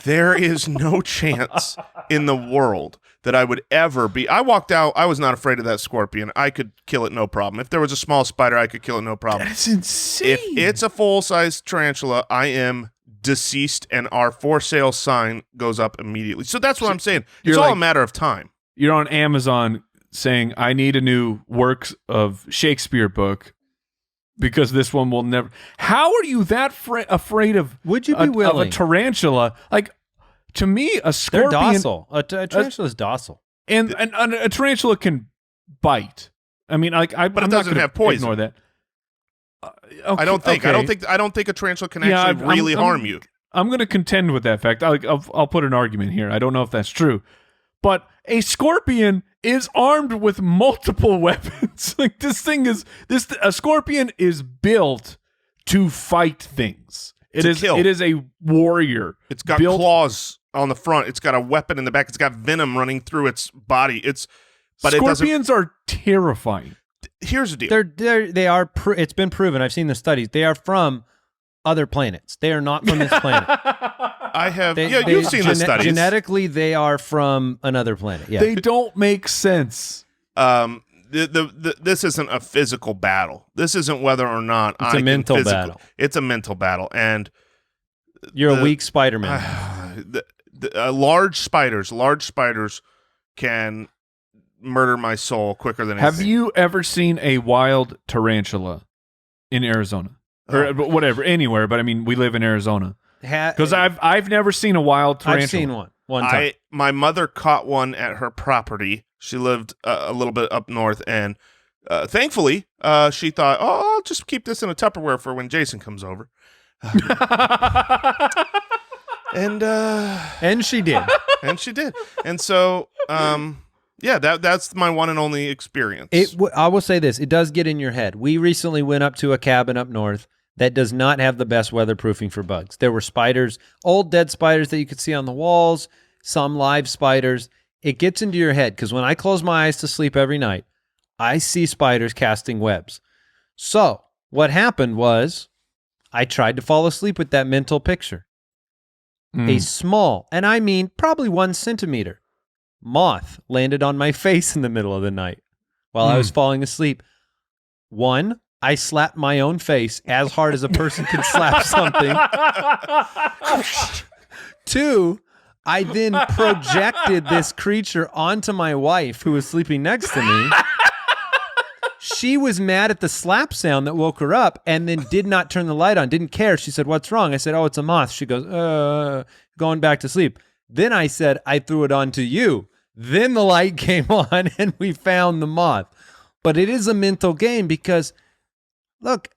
There is no chance in the world that I would ever be. I walked out. I was not afraid of that scorpion. I could kill it no problem. If there was a small spider, I could kill it no problem. That's insane. If it's a full-size tarantula, I am deceased, and our for sale sign goes up immediately. So that's what I'm saying. It's you're all like- a matter of time. You're on Amazon saying, I need a new works of Shakespeare book because this one will never. How are you that afraid of, Would you be of a willing? tarantula? Like, to me, a They're scorpion docile. A tarantula is docile. and a tarantula can bite. I mean, like, But it I'm not doesn't gonna have poison. Ignore that. I don't think. Okay. I don't think a tarantula can Yeah, actually really harm you. I'm going to contend with that fact. I'll put an argument here. I don't know if that's true, but a scorpion is armed with multiple weapons. Like a scorpion is built to fight things. To kill. It is a warrior. It's got built- claws on the front. It's got a weapon in the back. It's got venom running through its body. But it doesn't. Scorpions are terrifying. Here's the deal. They are. It's been proven. I've seen the studies. They are from other planets. They are not from this planet. I have. They- Yeah, they- you've seen the studies. Genetically, they are from another planet. Yeah. They don't make sense. This isn't a physical battle. This isn't whether or not It's a mental battle. It's a mental battle, and You're the- a weak Spider-Man. large spiders can murder my soul quicker than Have anything. you ever seen a wild tarantula in Arizona or Oh. whatever, anywhere? But I mean, we live in Arizona because I've I've never seen a wild tarantula. seen one time. My mother caught one at her property. She lived a little bit up north, and thankfully, she thought, "Oh, I'll just keep this in a Tupperware for when Jason comes over." And she did. And she did. And so, yeah, that's my one and only experience. I will say this. It does get in your head. We recently went up to a cabin up north that does not have the best weatherproofing for bugs. There were spiders, old dead spiders that you could see on the walls, some live spiders. It gets into your head because when I close my eyes to sleep every night, I see spiders casting webs. So what happened was I tried to fall asleep with that mental picture. A small, and I mean probably 1 centimeter, moth landed on my face in the middle of the night while I was falling asleep. 1, I slapped my own face as hard as a person can slap something. 2, I then projected this creature onto my wife who was sleeping next to me. She was mad at the slap sound that woke her up and then did not turn the light on, didn't care. She said, "What's wrong?" I said, "Oh, it's a moth." She goes, going back to sleep. Then I said, "I threw it on to you." Then the light came on and we found the moth. But it is a mental game because, look,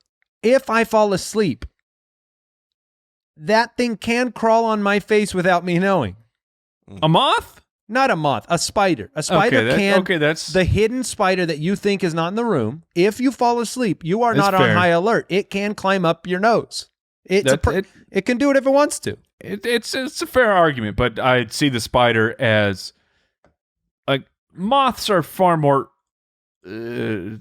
if I fall asleep, that thing can crawl on my face without me knowing. A moth? Not a moth, a spider. A spider can. Okay, that's the hidden spider that you think is not in the room. If you fall asleep, you are not on high alert. It can climb up your nose. It can do it if it wants to. It's a fair argument, but I see the spider as like moths are far more. You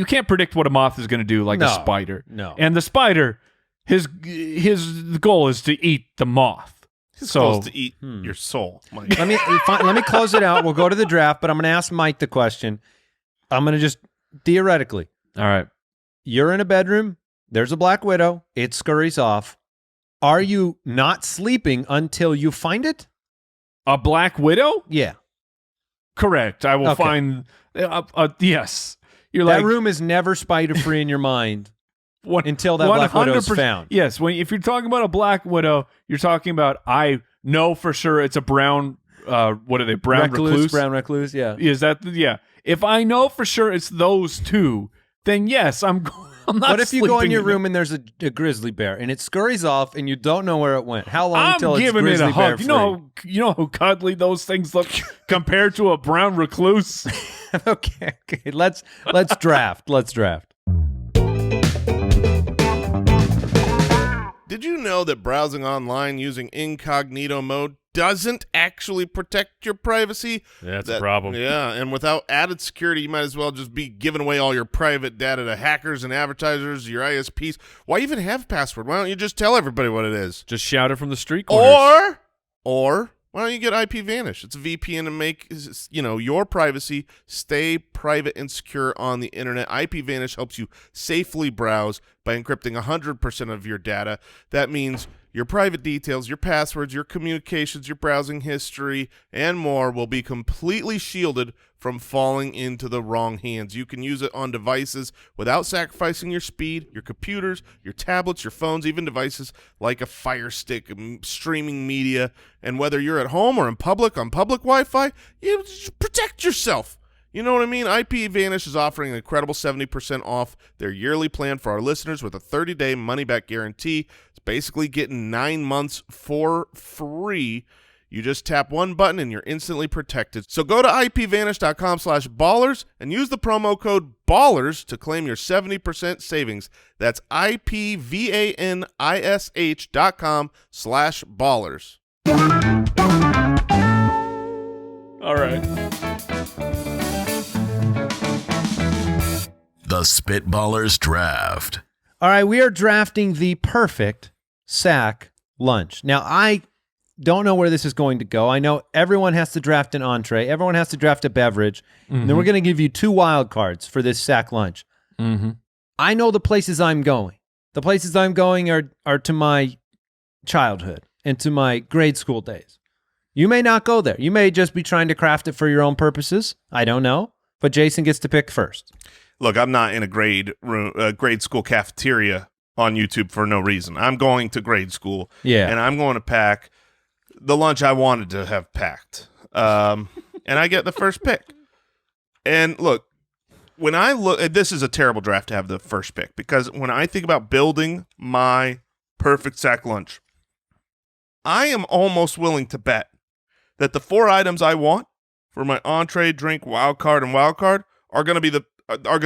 can't predict what a moth is going to do like a spider. No, and the spider, his goal is to eat the moth. His goal is to eat your soul, Mike. let me close it out. We'll go to the draft, but I'm going to ask Mike the question. I'm going to just theoretically. All right. You're in a bedroom. There's a black widow. It scurries off. Are you not sleeping until you find it? A black widow? Yeah. Correct. I will find. Yes. You're that like, room is never spider free in your mind until that black widow is found. Yes. If you're talking about a black widow, you're talking about, I know for sure it's a brown. What are they? Brown recluse. Brown recluse. Yeah. Is that? Yeah. If I know for sure it's those two, then yes, I'm not. What if you go in your room and there's a grizzly bear and it scurries off and you don't know where it went? How long until it's grizzly bear free? I'm giving it a hug. You know how cuddly those things look compared to a brown recluse. Okay. Let's draft. Let's draft. Did you know that browsing online using incognito mode doesn't actually protect your privacy? That's a problem. Yeah, and without added security, you might as well just be giving away all your private data to hackers and advertisers, your ISPs. Why even have a password? Why don't you just tell everybody what it is? Just shout it from the street corners. Or why don't you get IPVanish? It's a VPN to make your privacy stay private and secure on the internet. IPVanish helps you safely browse by encrypting 100% of your data. That means your private details, your passwords, your communications, your browsing history, and more will be completely shielded from falling into the wrong hands. You can use it on devices without sacrificing your speed, your computers, your tablets, your phones, even devices like a Fire Stick, streaming media. And whether you're at home or in public on public Wi-Fi, you protect yourself. You know what I mean? IPVanish is offering an incredible 70% off their yearly plan for our listeners with a 30-day money-back guarantee. It's basically getting 9 months for free. You just tap one button and you're instantly protected. So go to IPVanish.com/ballers and use the promo code BALLERS to claim your 70% savings. That's IPVanish.com/ballers. All right. The Spitballers Draft. All right, we are drafting the perfect sack lunch. Now, I don't know where this is going to go. I know everyone has to draft an entree. Everyone has to draft a beverage. And then we're going to give you 2 wild cards for this sack lunch. I know the places I'm going. The places I'm going are to my childhood and to my grade school days. You may not go there. You may just be trying to craft it for your own purposes. I don't know. But Jason gets to pick first. Look, I'm not in a grade school cafeteria on YouTube for no reason. I'm going to grade school, and I'm going to pack the lunch I wanted to have packed, and I get the first pick. And look, when I look, this is a terrible draft to have the first pick, because when I think about building my perfect sack lunch, I am almost willing to bet that the 4 items I want for my entree, drink, wild card, and wild card are going to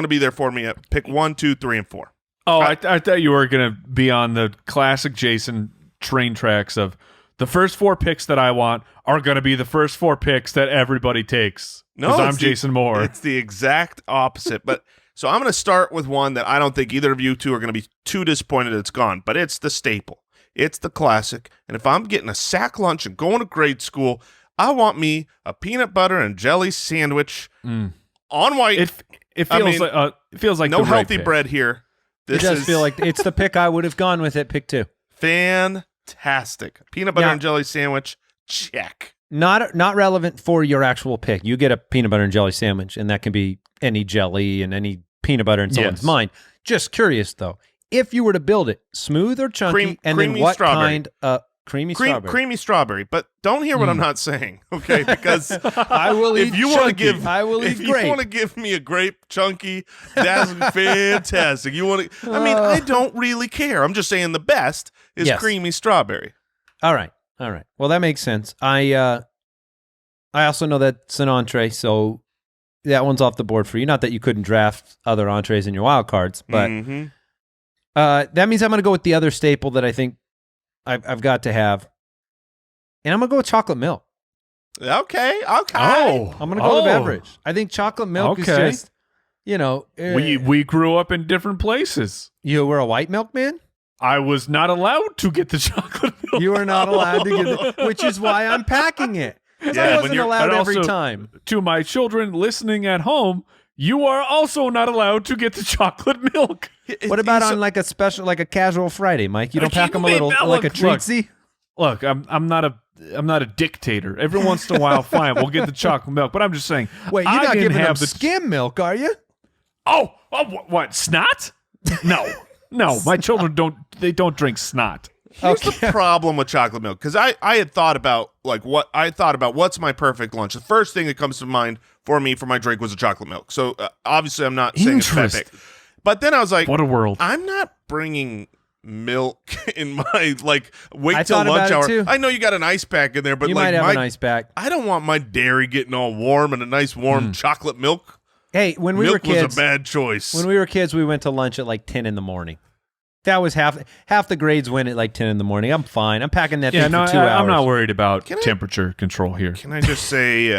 be there for me at pick 1, 2, 3, and 4. Oh, I thought you were going to be on the classic Jason train tracks of the first 4 picks that I want are going to be the first 4 picks that everybody takes. No, I'm Jason Moore. It's the exact opposite. But So I'm going to start with one that I don't think either of you two are going to be too disappointed it's gone, but it's the staple. It's the classic. And if I'm getting a sack lunch and going to grade school, I want me a peanut butter and jelly sandwich on white. It feels like no the right healthy pick. bread here. It does feel like it's the pick I would have gone with at pick 2. Fantastic. Peanut butter and jelly sandwich, check. Not relevant for your actual pick. You get a peanut butter and jelly sandwich, and that can be any jelly and any peanut butter in someone's mind. Just curious, though. If you were to build it, smooth or chunky, and then what strawberry. kind of strawberry? Creamy strawberry. But don't hear what I'm not saying, okay? Because I will eat if you want to give, I will eat if grape. you want to give me a grape chunky, that's fantastic. You want to? I mean, I don't really care. I'm just saying the best is creamy strawberry. All right. Well, that makes sense. I also know that's an entree, so that one's off the board for you. Not that you couldn't draft other entrees in your wild cards, but that means I'm going to go with the other staple that I think I've got to have, and I'm going to go with chocolate milk. Okay. I'm going to go with beverage. I think chocolate milk is just, we grew up in different places. You were a white milk man? I was not allowed to get the chocolate milk. You are not allowed to get it, which is why I'm packing it. Because I wasn't allowed every time. To my children listening at home, you are also not allowed to get the chocolate milk. What about on like a special, like a casual Friday, Mike? You don't pack them a little, like a treatsy? Look, I'm not a dictator. Every once in a while, fine, we'll get the chocolate milk. But I'm just saying, wait, you're not giving them skim milk, are you? Oh, what? Snot? No, my children don't drink snot. Here's the problem with chocolate milk, because I had thought about what's my perfect lunch. The first thing that comes to mind for me for my drink was a chocolate milk. So obviously I'm not saying it's perfect. But then I was like, what a world. I'm not bringing milk in my wait till thought lunch about hour. it too. I know you got an ice pack in there, but you might have an ice pack. I don't want my dairy getting all warm and a nice warm chocolate milk. Hey, when we were kids, was a bad choice. When we were kids, we went to lunch at like 10 in the morning. That was half the grades went at like 10 in the morning. I'm fine. I'm packing that thing for 2 hours. I'm not worried about temperature control here. Can I just say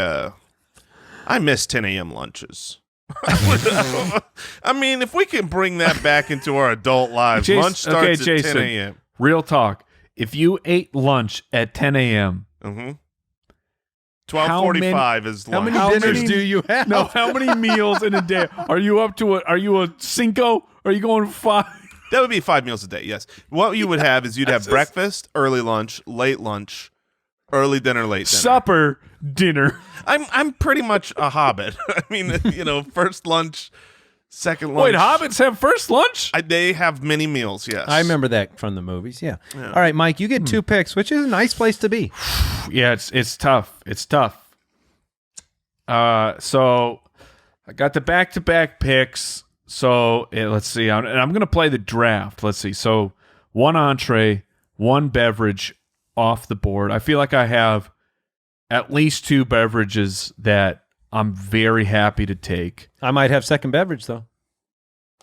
I miss 10 a.m. lunches. I mean, if we can bring that back into our adult lives, lunch starts at 10 a.m. Real talk. If you ate lunch at 10 a.m., 12:45 is lunch. How many dinners do you have? No, how many meals in a day? Are you up to Are you a cinco? Are you going 5? That would be 5 meals a day, yes. What you would have is you'd have breakfast, early lunch, late lunch, early dinner, late dinner. Supper, dinner. I'm pretty much a hobbit. I mean, first lunch, second lunch. Wait, hobbits have first lunch? They have many meals, yes. I remember that from the movies, yeah. All right, Mike, you get 2 picks, which is a nice place to be. Yeah, it's tough. It's tough. So I got the back-to-back picks. So let's see. And I'm going to play the draft. Let's see. So 1 entree, 1 beverage off the board. I feel like I have at least 2 beverages that I'm very happy to take. I might have second beverage, though.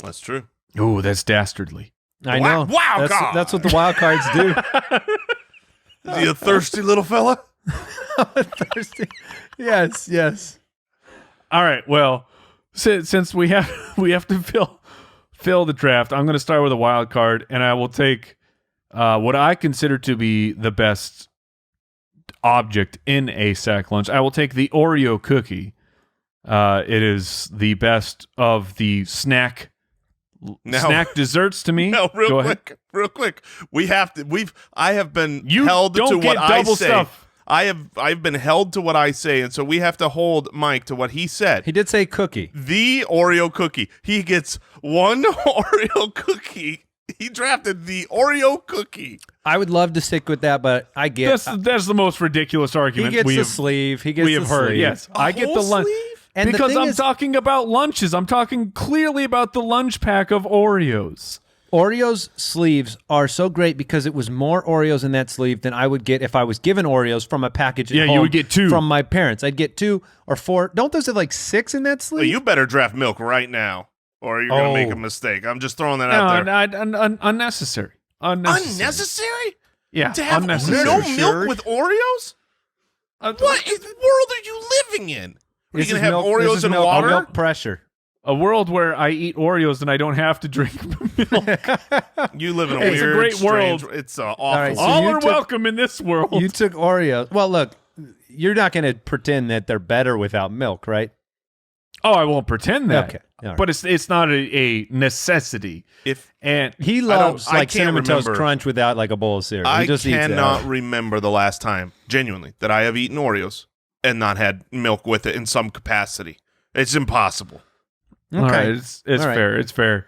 That's true. Ooh, that's dastardly. I know. Wow, that's what the wild cards do. Is he a thirsty little fella? Thirsty. Yes. All right. Well, since we have to fill the draft, I'm going to start with a wild card, and I will take what I consider to be the best object in a sack lunch. I will take the Oreo cookie. It is the best of the snack desserts to me. No, real quick. I have been held to what I say. Stuff. I've been held to what I say, and so we have to hold Mike to what he said. He did say cookie. The Oreo cookie. He gets 1 Oreo cookie. He drafted the Oreo cookie. I would love to stick with that, but I get that's the most ridiculous argument he gets the sleeve. He gets we have heard. Sleeve. Yes, I get the lunch. And because I'm talking about lunches. I'm talking clearly about the lunch pack of Oreos. Oreos sleeves are so great because it was more Oreos in that sleeve than I would get if I was given Oreos from a package at home. You would get 2 from my parents. I'd get 2 or 4. Don't those have like 6 in that sleeve? Well, you better draft milk right now, or you're going to make a mistake. I'm just throwing that out there. Unnecessary. Unnecessary? Yeah, to have unnecessary. no milk with Oreos? What world are you living in? Are you going to have Oreos and water? Milk pressure. A world where I eat Oreos and I don't have to drink milk. You live in a It's a weird, great strange, world. It's awful. right, so All you are took- welcome in this world. You took Oreos. Well, look, you're not going to pretend that they're better without milk, right? Oh, I won't pretend that. Okay. All right. But it's not a necessity. And He don't- loves I like can't Cinnamon Toast remember. Crunch without like a bowl of cereal. I He just eats it. cannot remember the last time, genuinely, that I have eaten Oreos and not had milk with it in some capacity. It's impossible. Okay. all right, it's All right. fair. It's fair.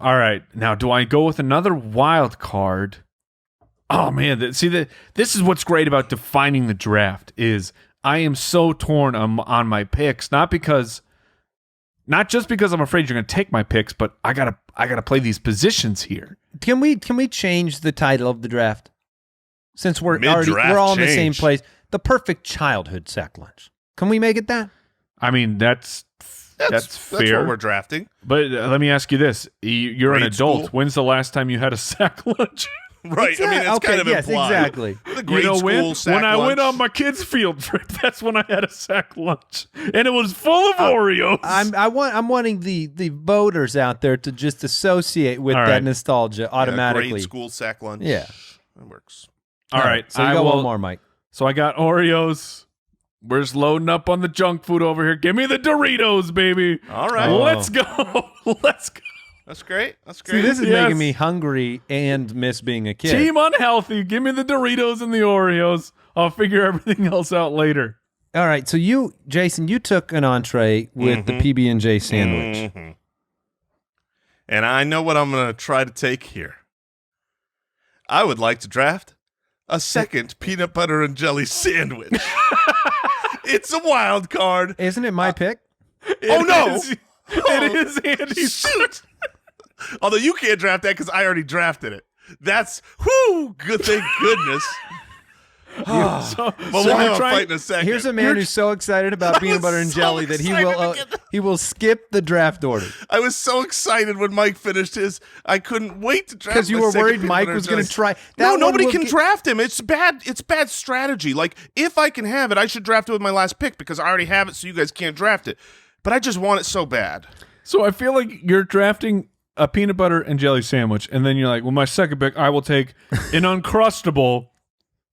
All right. Now, do I go with another wild card? Oh man, this is what's great about defining the draft is I am so torn on my picks, not just because I'm afraid you're going to take my picks, but I gotta play these positions here. Can we change the title of the draft? Since we're Mid-draft all in the same change. place. The perfect childhood sack lunch. Can we make it that? I mean, that's fair. That's what we're drafting. But let me ask you this: you're an Grade adult. school? When's the last time you had a sack lunch? Right. I mean, it's Okay, kind of yes, implied. exactly. The grade You know school sack when I went lunch. on my kids' field trip, that's when I had a sack lunch, and it was full of Oreos. I'm wanting the voters out there to just associate with All that right. nostalgia automatically. Grade school sack lunch. Yeah. That works. All right, So you I got will- one more, Mike. So I got Oreos. We're just loading up on the junk food over here. Give me the Doritos, baby. All right. Let's go. Let's go. That's great. That's See, great. this is Yes. making me hungry and miss being a kid. Team unhealthy. Give me the Doritos and the Oreos. I'll figure everything else out later. All right, so you, Jason, you took an entree with the PB&J sandwich. Mhm. And I know what I'm going to try to take here. I would like to draft a second peanut butter and jelly sandwich. It's a wild card. Isn't it my pick? Oh, no. It is Andy's. Shoot. Although you can't draft that because I already drafted it. That's, whoo, good, thank goodness. So, But we'll so have you're a trying- fight in a second. Here's a man who's so excited about peanut butter and so jelly that excited to he will skip the draft order I was so excited when Mike finished his. I couldn't wait to draft because you my were second worried peanut Mike butter was and going jelly. to try. No, one nobody will can get- draft him. It's bad. It's bad strategy. Like, if I can have it, I should draft it with my last pick because I already have it, so you guys can't draft it. But I just want it so bad. So I feel like you're drafting a peanut butter and jelly sandwich, and then you're like, well, my second pick, I will take an Uncrustable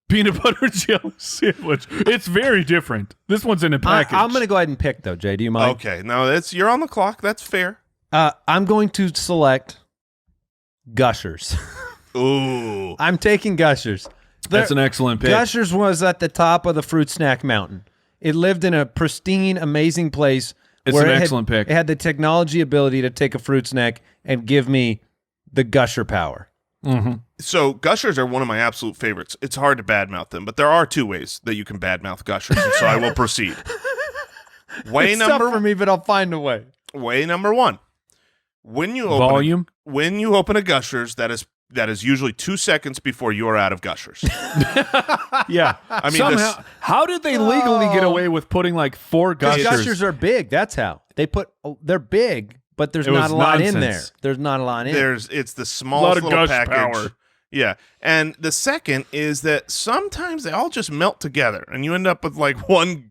peanut butter and jelly sandwich. It's very different. This one's in a package. I'm going to go ahead and pick though. Jay, do you mind? Okay, now you're on the clock. That's fair. I'm going to select Gushers. Ooh, I'm taking Gushers. That's an excellent pick. Gushers was at the top of the fruit snack mountain. It lived in a pristine, amazing place. It's where an it had- excellent pick. It had the technology ability to take a fruit snack and give me the Gusher power. so Gushers are one of my absolute favorites. It's hard to badmouth them, but there are two ways that you can badmouth Gushers, and so I will proceed. Way It's tough for me, but I'll find a way. Way number one. When you open Volume. when you open a Gushers, that is usually 2 seconds before you are out of Gushers. Yeah. I mean, somehow, how did they legally get away with putting like 4 Because Gushers? Gushers are big. That's how they're big, but there's It not was a lot in there. nonsense. There's not a lot in. It's the A lot smallest of little gush package. power. Yeah, and the second is that sometimes they all just melt together, and you end up with like one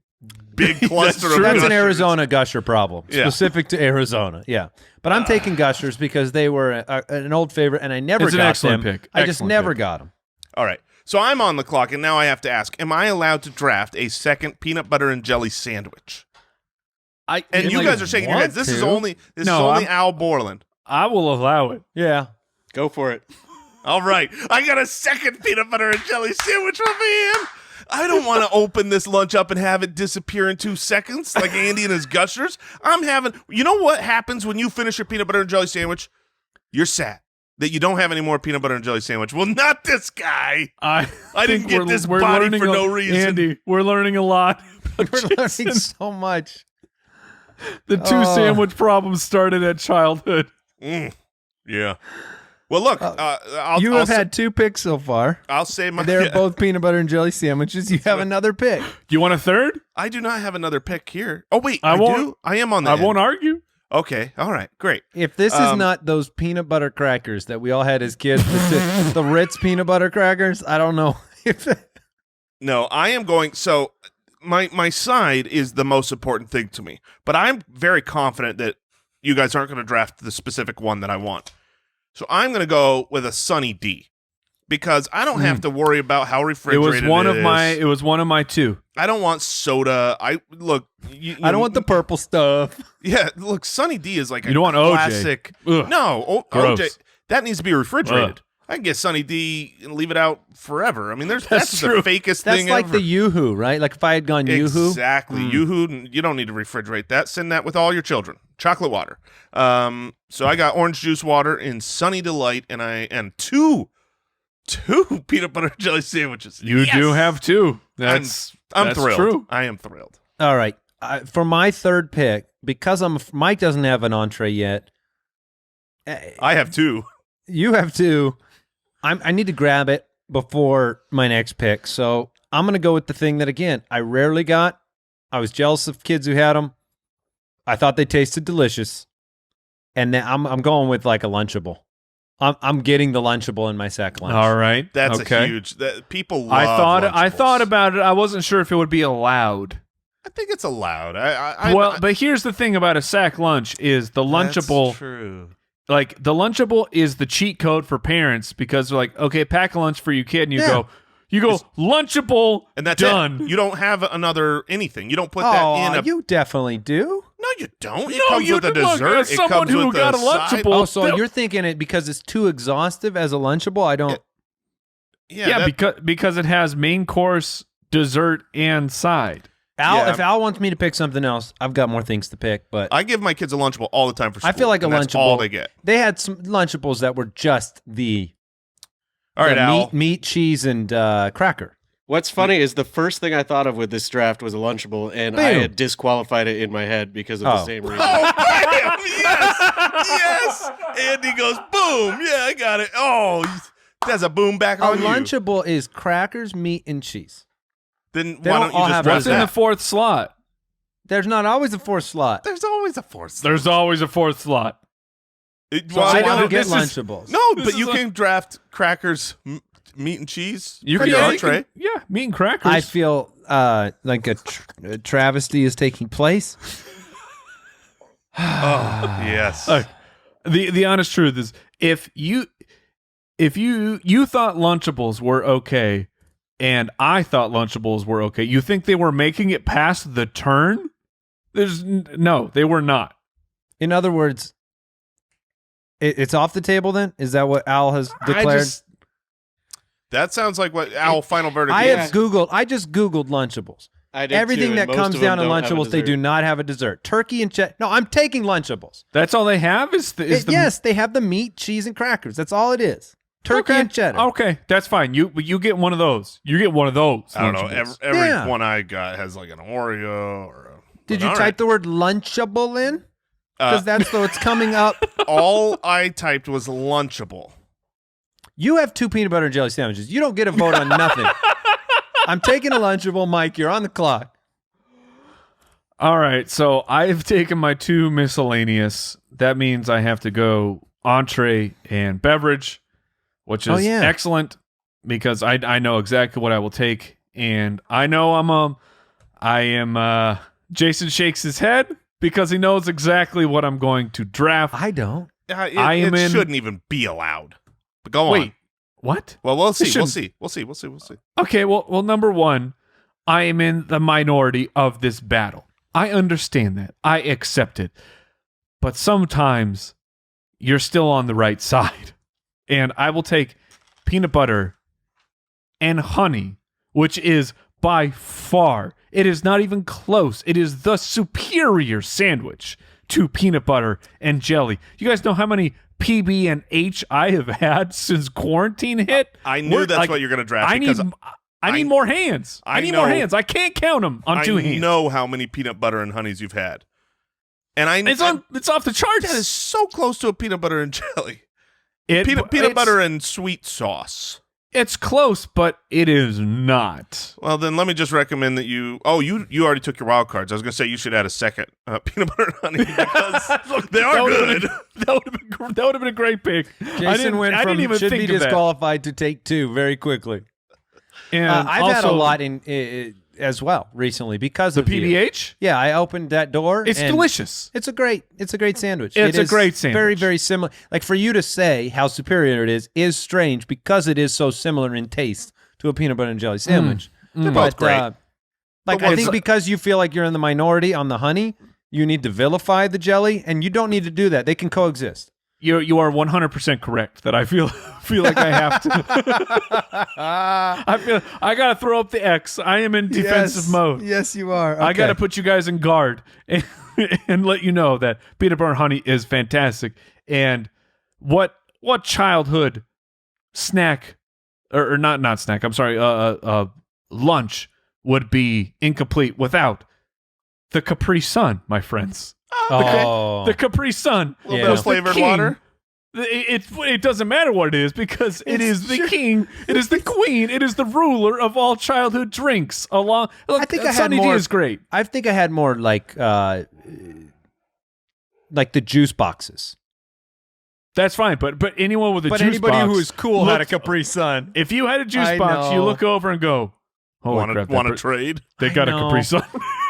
big cluster of true. That's an Gushers. Arizona Gusher problem, Yeah. specific to Arizona. Yeah, but I'm taking Gushers because they were an old favorite, and I never It's an got excellent them. pick. I just Excellent never pick. got them. All right, so I'm on the clock, and now I have to ask: am I allowed to draft a second peanut butter and jelly sandwich? And you guys are shaking your heads. This is to. only No, Al Borland. I will allow it. Yeah, Go for it. All right, I got a second peanut butter and jelly sandwich from me. I don't want to open this lunch up and have it disappear in 2 seconds like Andy and his Gushers. You know what happens when you finish your peanut butter and jelly sandwich? You're sad that you don't have any more peanut butter and jelly sandwich. Well, not this guy. I didn't think get this body learning for no reason. Andy, we're learning a lot. we're learning so much. The 2 sandwich problems started at childhood. Yeah. Well, look, I'll You have had 2 picks so far. I'll say my. They're both peanut butter and jelly sandwiches. You have another pick. You want a third? I do not have another pick here. Oh wait, I I won't- do. I am on the. I end. won't argue. Okay. All right. Great. If this is not those peanut butter crackers that we all had as kids, the Ritz peanut butter crackers, I don't know if No, I am going. So my side is the most important thing to me. But I'm very confident that you guys aren't going to draft the specific one that I want. So I'm going to go with a Sunny D because I don't have to worry about how refrigerated It was one it of is. It was one of my two. I don't want soda. I don't want the purple stuff. Yeah, look, Sunny D is like You don't want OJ. classic. Ugh. No, Gross. OJ that needs to be refrigerated. Ugh. I can get Sunny D and leave it out forever. I mean, that's true. the fakest That's thing like ever. the Yoo-Hoo, right? Like if I had gone Yoo-Hoo. Exactly. Yoo-Hoo, you don't need to refrigerate that. Send that with all your children. Chocolate water. So I got orange juice water in Sunny Delight, and two peanut butter jelly sandwiches. You Yes! do have two. I'm That's thrilled. True. I am thrilled. All right. For my third pick, because Mike doesn't have an entree yet. I have two. You have two. I need to grab it before my next pick. So I'm going to go with the thing that, again, I rarely got. I was jealous of kids who had them. I thought they tasted delicious. And then I'm going with like a Lunchable. I'm getting the Lunchable in my sack lunch. All right. That's okay. a huge. People love I thought Lunchables. about it. I wasn't sure if it would be allowed. I think it's allowed. But here's the thing about a sack lunch is the Lunchable. That's true. Like the Lunchable is the cheat code for parents because they're like, okay, pack a lunch for your kid, and you go Lunchable, And that's done. it. You don't have another anything. You don't put that in a. You definitely do. No, you don't. It No, comes you with a don't. dessert. As It someone comes who with got a side. Lunchable- Oh, so Well, you're thinking it because it's too exhaustive as a Lunchable? I don't. Yeah, because it has main course, dessert, and side. If Al wants me to pick something else, I've got more things to pick. But I give my kids a Lunchable all the time for school. I feel like a and that's Lunchable. all they get. They had some Lunchables that were just All right, Al. meat, cheese, and cracker. What's funny is the first thing I thought of with this draft was a Lunchable, and I Boom. had disqualified it in my head because of the same reason. Oh, bam! Yes! Andy goes, boom! Yeah, I got it. Oh, that's a boom back A on you. Lunchable is crackers, meat, and cheese. Then They why don't don't you all just have draft What's in the that? fourth slot? There's not always a fourth slot. There's always a fourth. There's always a fourth slot. So I don't get this is- Lunchables. No, This but is you like- can draft crackers, meat and cheese You for can your yeah, entree. meat and crackers. I feel like a travesty is taking place. Oh, yes. Look, the honest truth is, if you thought Lunchables were okay, and I thought Lunchables were okay, you think they were making it past the turn? No, they were not. In other words, it's off the table then? Is that what Al has declared? That sounds like what Al final verdict I is. have Googled. I just Googled Lunchables. I did Everything too, that and most comes of them down to don't have a Lunchables, they do dessert. not have a dessert. Turkey and cheddar. No, I'm taking Lunchables. That's all they have Yes, they have the meat, cheese, and crackers. That's all it is. Turkey okay. and cheddar. Okay, that's fine. You get one of those. You get one of those. I don't know. Lunchables. Every Yeah. one I got has like an Oreo or a. Did but you all type right. the word Lunchable in? Because that's so it's coming up. All I typed was Lunchable. You have 2 peanut butter and jelly sandwiches. You don't get a vote on nothing. I'm taking a Lunchable. Mike, you're on the clock. All right, so I've taken my 2 miscellaneous. That means I have to go entree and beverage, which is excellent because I know exactly what I will take, and I know Jason shakes his head because he knows exactly what I'm going to draft. I don't. It shouldn't even be allowed. But go on. Wait, what? Well, we'll see. We'll shouldn't- see. We'll see. Okay, well, number one, I am in the minority of this battle. I understand that. I accept it. But sometimes you're still on the right side. And I will take peanut butter and honey, which is by far, it is not even close. It is the superior sandwich to peanut butter and jelly. You guys know how many PB and H I have had since quarantine hit? I knew that's what you're going to draft. I need more hands. I need more hands. I can't count them on 2 hands. I know how many peanut butter and honeys you've had. And it's off the charts. That is so close to a peanut butter and jelly. Peanut butter and sweet sauce. It's close, but it is not. Well, then let me just recommend that you already took your wild cards. I was going to say you should add a second peanut butter and honey because they are good. That would have been a great pick. Jason went I from didn't even should think be of that. disqualified to take 2 very quickly. And I've had a also- lot in as well recently because The of you. PBH? Yeah, I opened that door. It's and delicious. It's a great sandwich. It's It a is great sandwich. Very, very similar. Like for you to say how superior it is strange because it is so similar in taste to a peanut butter and jelly sandwich. They're both great. Like But I what's- think because you feel like you're in the minority on the honey, you need to vilify the jelly, and you don't need to do that. They can coexist. You are 100% correct that I feel like I have to. I got to throw up the X. I am in defensive mode. Yes, you are. I got to put you guys in guard and let you know that peanut butter and honey is fantastic. And what childhood snack or not snack? I'm sorry. Lunch would be incomplete without the Capri Sun, my friends. Oh, The Capri Sun. A little Yeah. bit was of the flavored king. water. It doesn't matter what it is because it is the king, it is the queen, it is the ruler of all childhood drinks. Look, I think I had Sunny D more- is great. I think I had more like the juice boxes. That's fine, but anyone with a But juice anybody box who is cool had a looks- Capri Sun. If you had a juice I box, you know. look over and go, "Holy crap! Want to trade? They got a know. Capri Sun."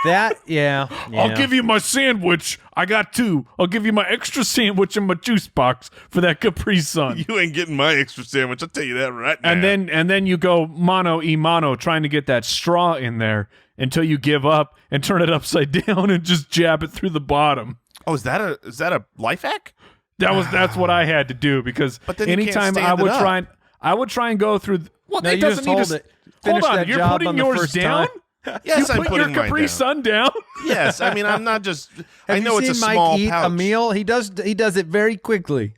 That yeah. I'll give you my sandwich. I got two. I'll give you my extra sandwich and my juice box for that Capri Sun. You ain't getting my extra sandwich. I'll tell you that right now. And then you go mano y mano trying to get that straw in there until you give up and turn it upside down and just jab it through the bottom. oh, is that a life hack? That's what I had to do because But then you can't anytime stand I it would up. I would try and go through. Well, No, it you doesn't just need hold to. it. Hold Finish on, that you're job putting on the yours first down. time. Yes, You I'm put your putting mine Capri down. Sun down. Yes, I mean I'm not just. I Have know you it's seen a Mike small eat pouch. a meal? He does it very quickly.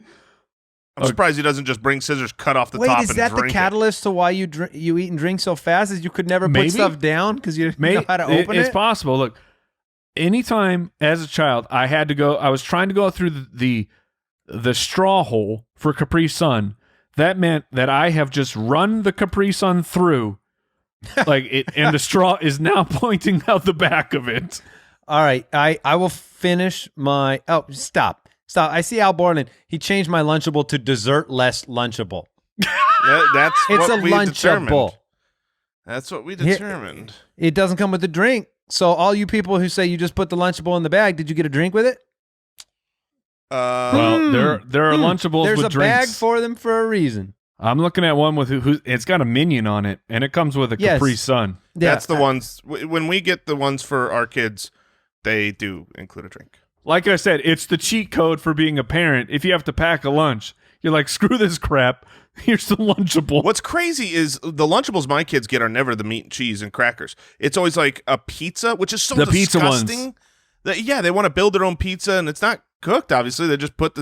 I'm surprised he doesn't just bring scissors, cut off the Wait, top, is and that the drink it. catalyst to why you eat and drink so fast? Is you could never Maybe. put stuff down because you didn't know how to open It's it? possible. Look, anytime as a child, I had to go. I was trying to go through the straw hole for Capri Sun. That meant that I have just run the Capri Sun through, like it, and the straw is now pointing out the back of it. All right, I will finish my. Oh, stop. I see Al Borland. He changed my Lunchable to dessert less Lunchable. That's It's what a we Lunchable. determined. That's what we Here- determined. It doesn't come with a drink. So all you people who say you just put the Lunchable in the bag, did you get a drink with it? Well, there are Lunchables There's with a drinks. bag for them for a reason. I'm looking at one with who it's got a minion on it, and it comes with a Yes. Capri Sun. Yeah, That's the ones. When we get the ones for our kids, they do include a drink. Like I said, it's the cheat code for being a parent. If you have to pack a lunch, you're like, screw this crap. Here's the Lunchable. What's crazy is the Lunchables my kids get are never the meat, cheese, and crackers. It's always like a pizza, which is so The pizza disgusting. ones. That they want to build their own pizza, and it's not cooked. Obviously, they just put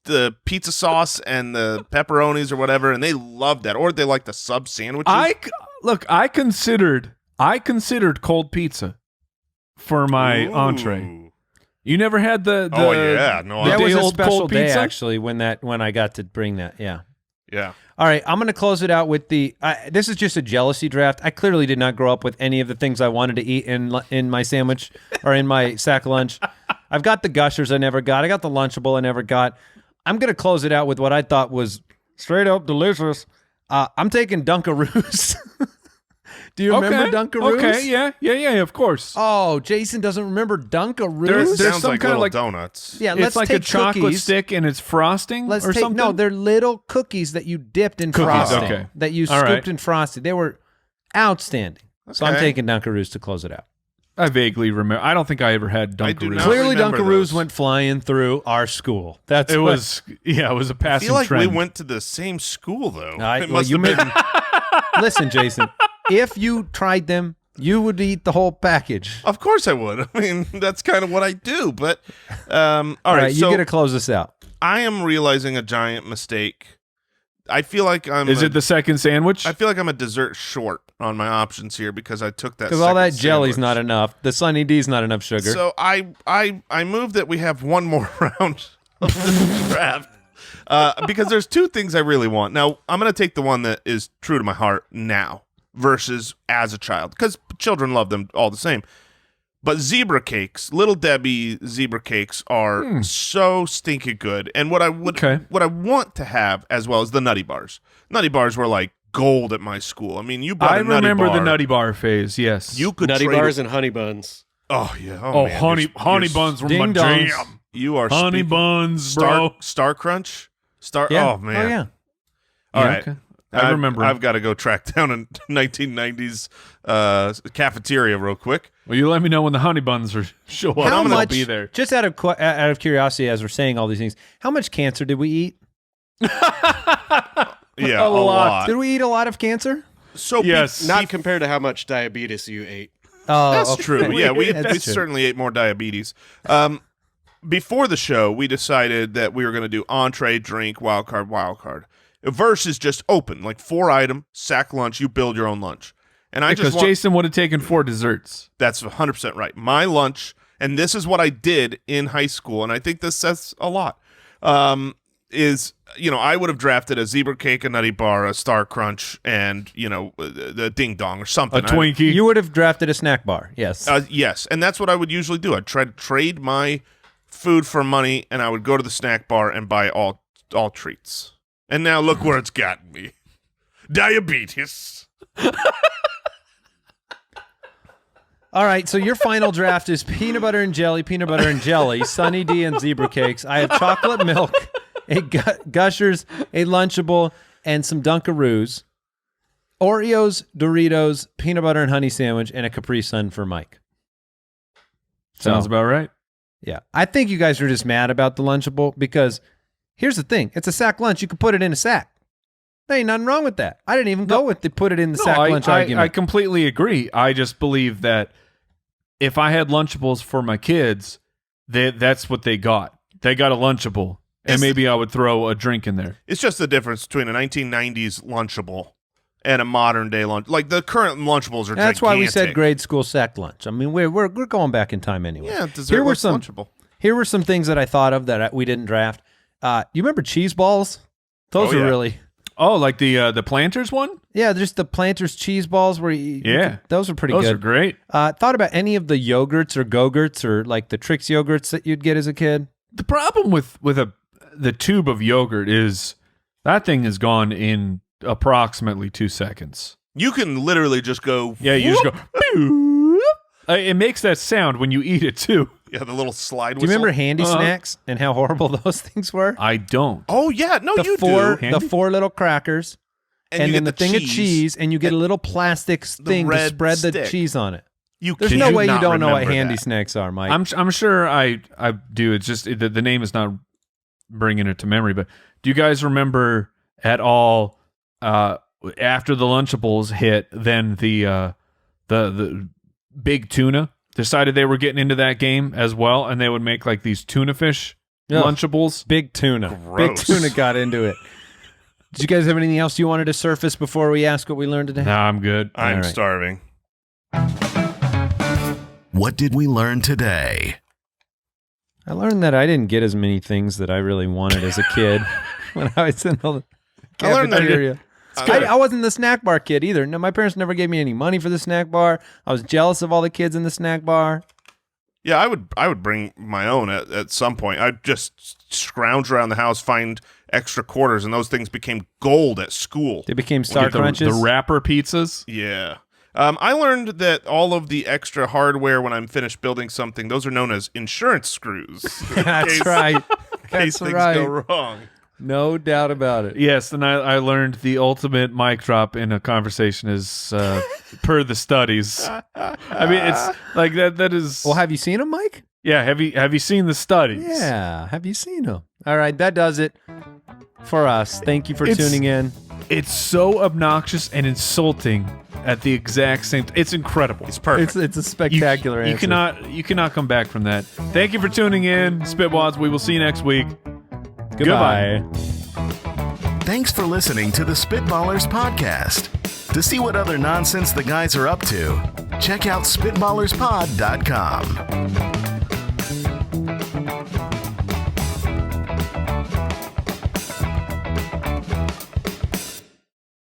the pizza sauce and the pepperonis or whatever, and they love that. Or they like the sub sandwiches. I considered cold pizza for my Ooh. entree. You never had the Oh, yeah. No, the that was a day-old special cold day pizza? actually when I got to bring that. Yeah. Yeah. All right, I'm going to close it out with this is just a jealousy draft. I clearly did not grow up with any of the things I wanted to eat in my sandwich or in my sack lunch. I've got the Gushers I never got. I got the Lunchable I never got. I'm going to close it out with what I thought was straight up delicious. I'm taking Dunkaroos. Do you remember Dunkaroos? Okay, yeah, of course. Oh, Jason doesn't remember Dunkaroos? There's Sounds some like kind of little like donuts. Yeah, it's let's like take a chocolate cookies. stick and it's frosting Let's or take something. no. They're little cookies that you dipped in Cookies, frosting. okay. That you All scooped right. in frosting. They were outstanding. So I'm Okay. taking Dunkaroos to close it out. I vaguely remember. I don't think I ever had I do Dunkaroos. not. Clearly, remember Dunkaroos those. went flying through our school. That's It what- was a I passing feel like trend. we went to the same school, though. I- It well, must you have been. Listen, Jason. If you tried them, you would eat the whole package. Of course I would. I mean, that's kind of what I do. But all right, you so get to close this out. I am realizing a giant mistake. I feel like I'm. Is it the second sandwich? I feel like I'm a dessert short on my options here because I took that. Because all that second jelly's sandwich. not enough. The Sunny D's not enough sugar. So I move that we have one more round of this draft because there's two things I really want. Now I'm going to take the one that is true to my heart now versus as a child because children love them all the same. But zebra cakes, Little Debbie zebra cakes are so stinking good. And what I want to have as well as the Nutty Bars. Nutty Bars were like gold at my school. I mean, you bought I a nutty remember bar. the nutty bar phase. Yes, You could Nutty trade bars and honey buns. Oh yeah. Oh, man, honey you're- buns were ding my dongs. jam. You are Honey speaking- buns, bro. Star Crunch. Yeah. Oh man. Oh yeah. All Yeah, right. okay. I remember. I've got to go track down a 1990s cafeteria real quick. Well, you let me know when the honey buns show up. How I'm much? gonna be there. Just out of curiosity, as we're saying all these things, how much cancer did we eat? Yeah, A lot. Did we eat a lot of cancer? So Yes. Not compared to how much diabetes you ate. Oh, That's okay. true. Yeah, we That's true. certainly ate more diabetes. Before the show, we decided that we were going to do entree, drink, wild card. Versus just open, like 4-item, sack lunch. You build your own lunch. And I Because just want, Jason would have taken 4 desserts. that's 100% right. My lunch, and this is what I did in high school, and I think this says a lot, is, I would have drafted a zebra cake, a nutty bar, a Star Crunch, and, the ding dong or something. A Twinkie. You would have drafted a snack bar. Yes. Yes, and that's what I would usually do. I'd try to trade my food for money, and I would go to the snack bar and buy all treats. And now look where it's gotten me. Diabetes. All right, so your final draft is peanut butter and jelly, Sunny D and zebra cakes. I have chocolate milk, a Gushers, a Lunchable, and some Dunkaroos, Oreos, Doritos, peanut butter and honey sandwich, and a Capri Sun for Mike. Sounds So, about right. Yeah, I think you guys are just mad about the Lunchable because here's the thing. It's a sack lunch. You can put it in a sack. There ain't nothing wrong with that. I didn't even go with the put it in the sack lunch argument. I completely agree. I just believe that if I had Lunchables for my kids, that's what they got. They got a Lunchable, and maybe I would throw a drink in there. It's just the difference between a 1990s Lunchable and a modern day lunch. Like the current Lunchables are That's why we said gigantic. grade school sack lunch. I mean, we're going back in time anyway. Yeah, dessert was Lunchable. Here were some things that I thought of that we didn't draft. You remember cheese balls? Those Oh, are yeah. really, Oh, like the Planters one? yeah, just the Planters cheese balls where those are pretty Those good. are great. Thought about any of the yogurts or Go-Gurts or like the Trix yogurts that you'd get as a kid? The problem with the tube of yogurt is that thing is gone in approximately 2 seconds. You can literally just go. Yeah, you just go. "Boop." It makes that sound when you eat it too. Yeah, the little slide Do you whistle. remember Handy Snacks and how horrible those things were? I don't. Oh yeah, no, you the Handy? 4 little crackers do. and you then get the thing of cheese, and you get a little plastic thing to red spread the stick. cheese on it. You There's kid no you way you not don't know what remember Handy that. Snacks are, Mike. I'm sure I do. It's just the name is not bringing it to memory. But do you guys remember at all after the Lunchables hit, then the big tuna decided they were getting into that game as well, and they would make like these tuna fish Ugh. Lunchables. Big tuna. Big Gross. tuna got into it. Did you guys have anything else you wanted to surface before we ask what we learned today? Nah, I'm good. I'm All right. starving. What did we learn today? I learned that I didn't get as many things that I really wanted as a kid when I was in the I learned that- cafeteria. I wasn't the snack bar kid either. No, my parents never gave me any money for the snack bar. I was jealous of all the kids in the snack bar. Yeah, I would bring my own at some point. I'd just scrounge around the house, find extra quarters, and those things became gold at school. They became Star Get the Crunches. wrapper pizzas. Yeah. I learned that all of the extra hardware when I'm finished building something, those are known as insurance screws. That's right. In case That's things right. go wrong. No doubt about it. Yes, and I learned the ultimate mic drop in a conversation is per the studies. I mean, it's like that is. Well, have you seen them, Mike? Yeah, have you seen the studies? Yeah. Have you seen them? All right, that does it for us. Thank you for It's- tuning in. It's so obnoxious and insulting at the exact same. It's incredible. It's perfect. It's a spectacular You answer. cannot come back from that. Thank you for tuning in, Spitwads. We will see you next week. Goodbye. Thanks for listening to the Spitballers podcast. To see what other nonsense the guys are up to, check out SpitballersPod.com.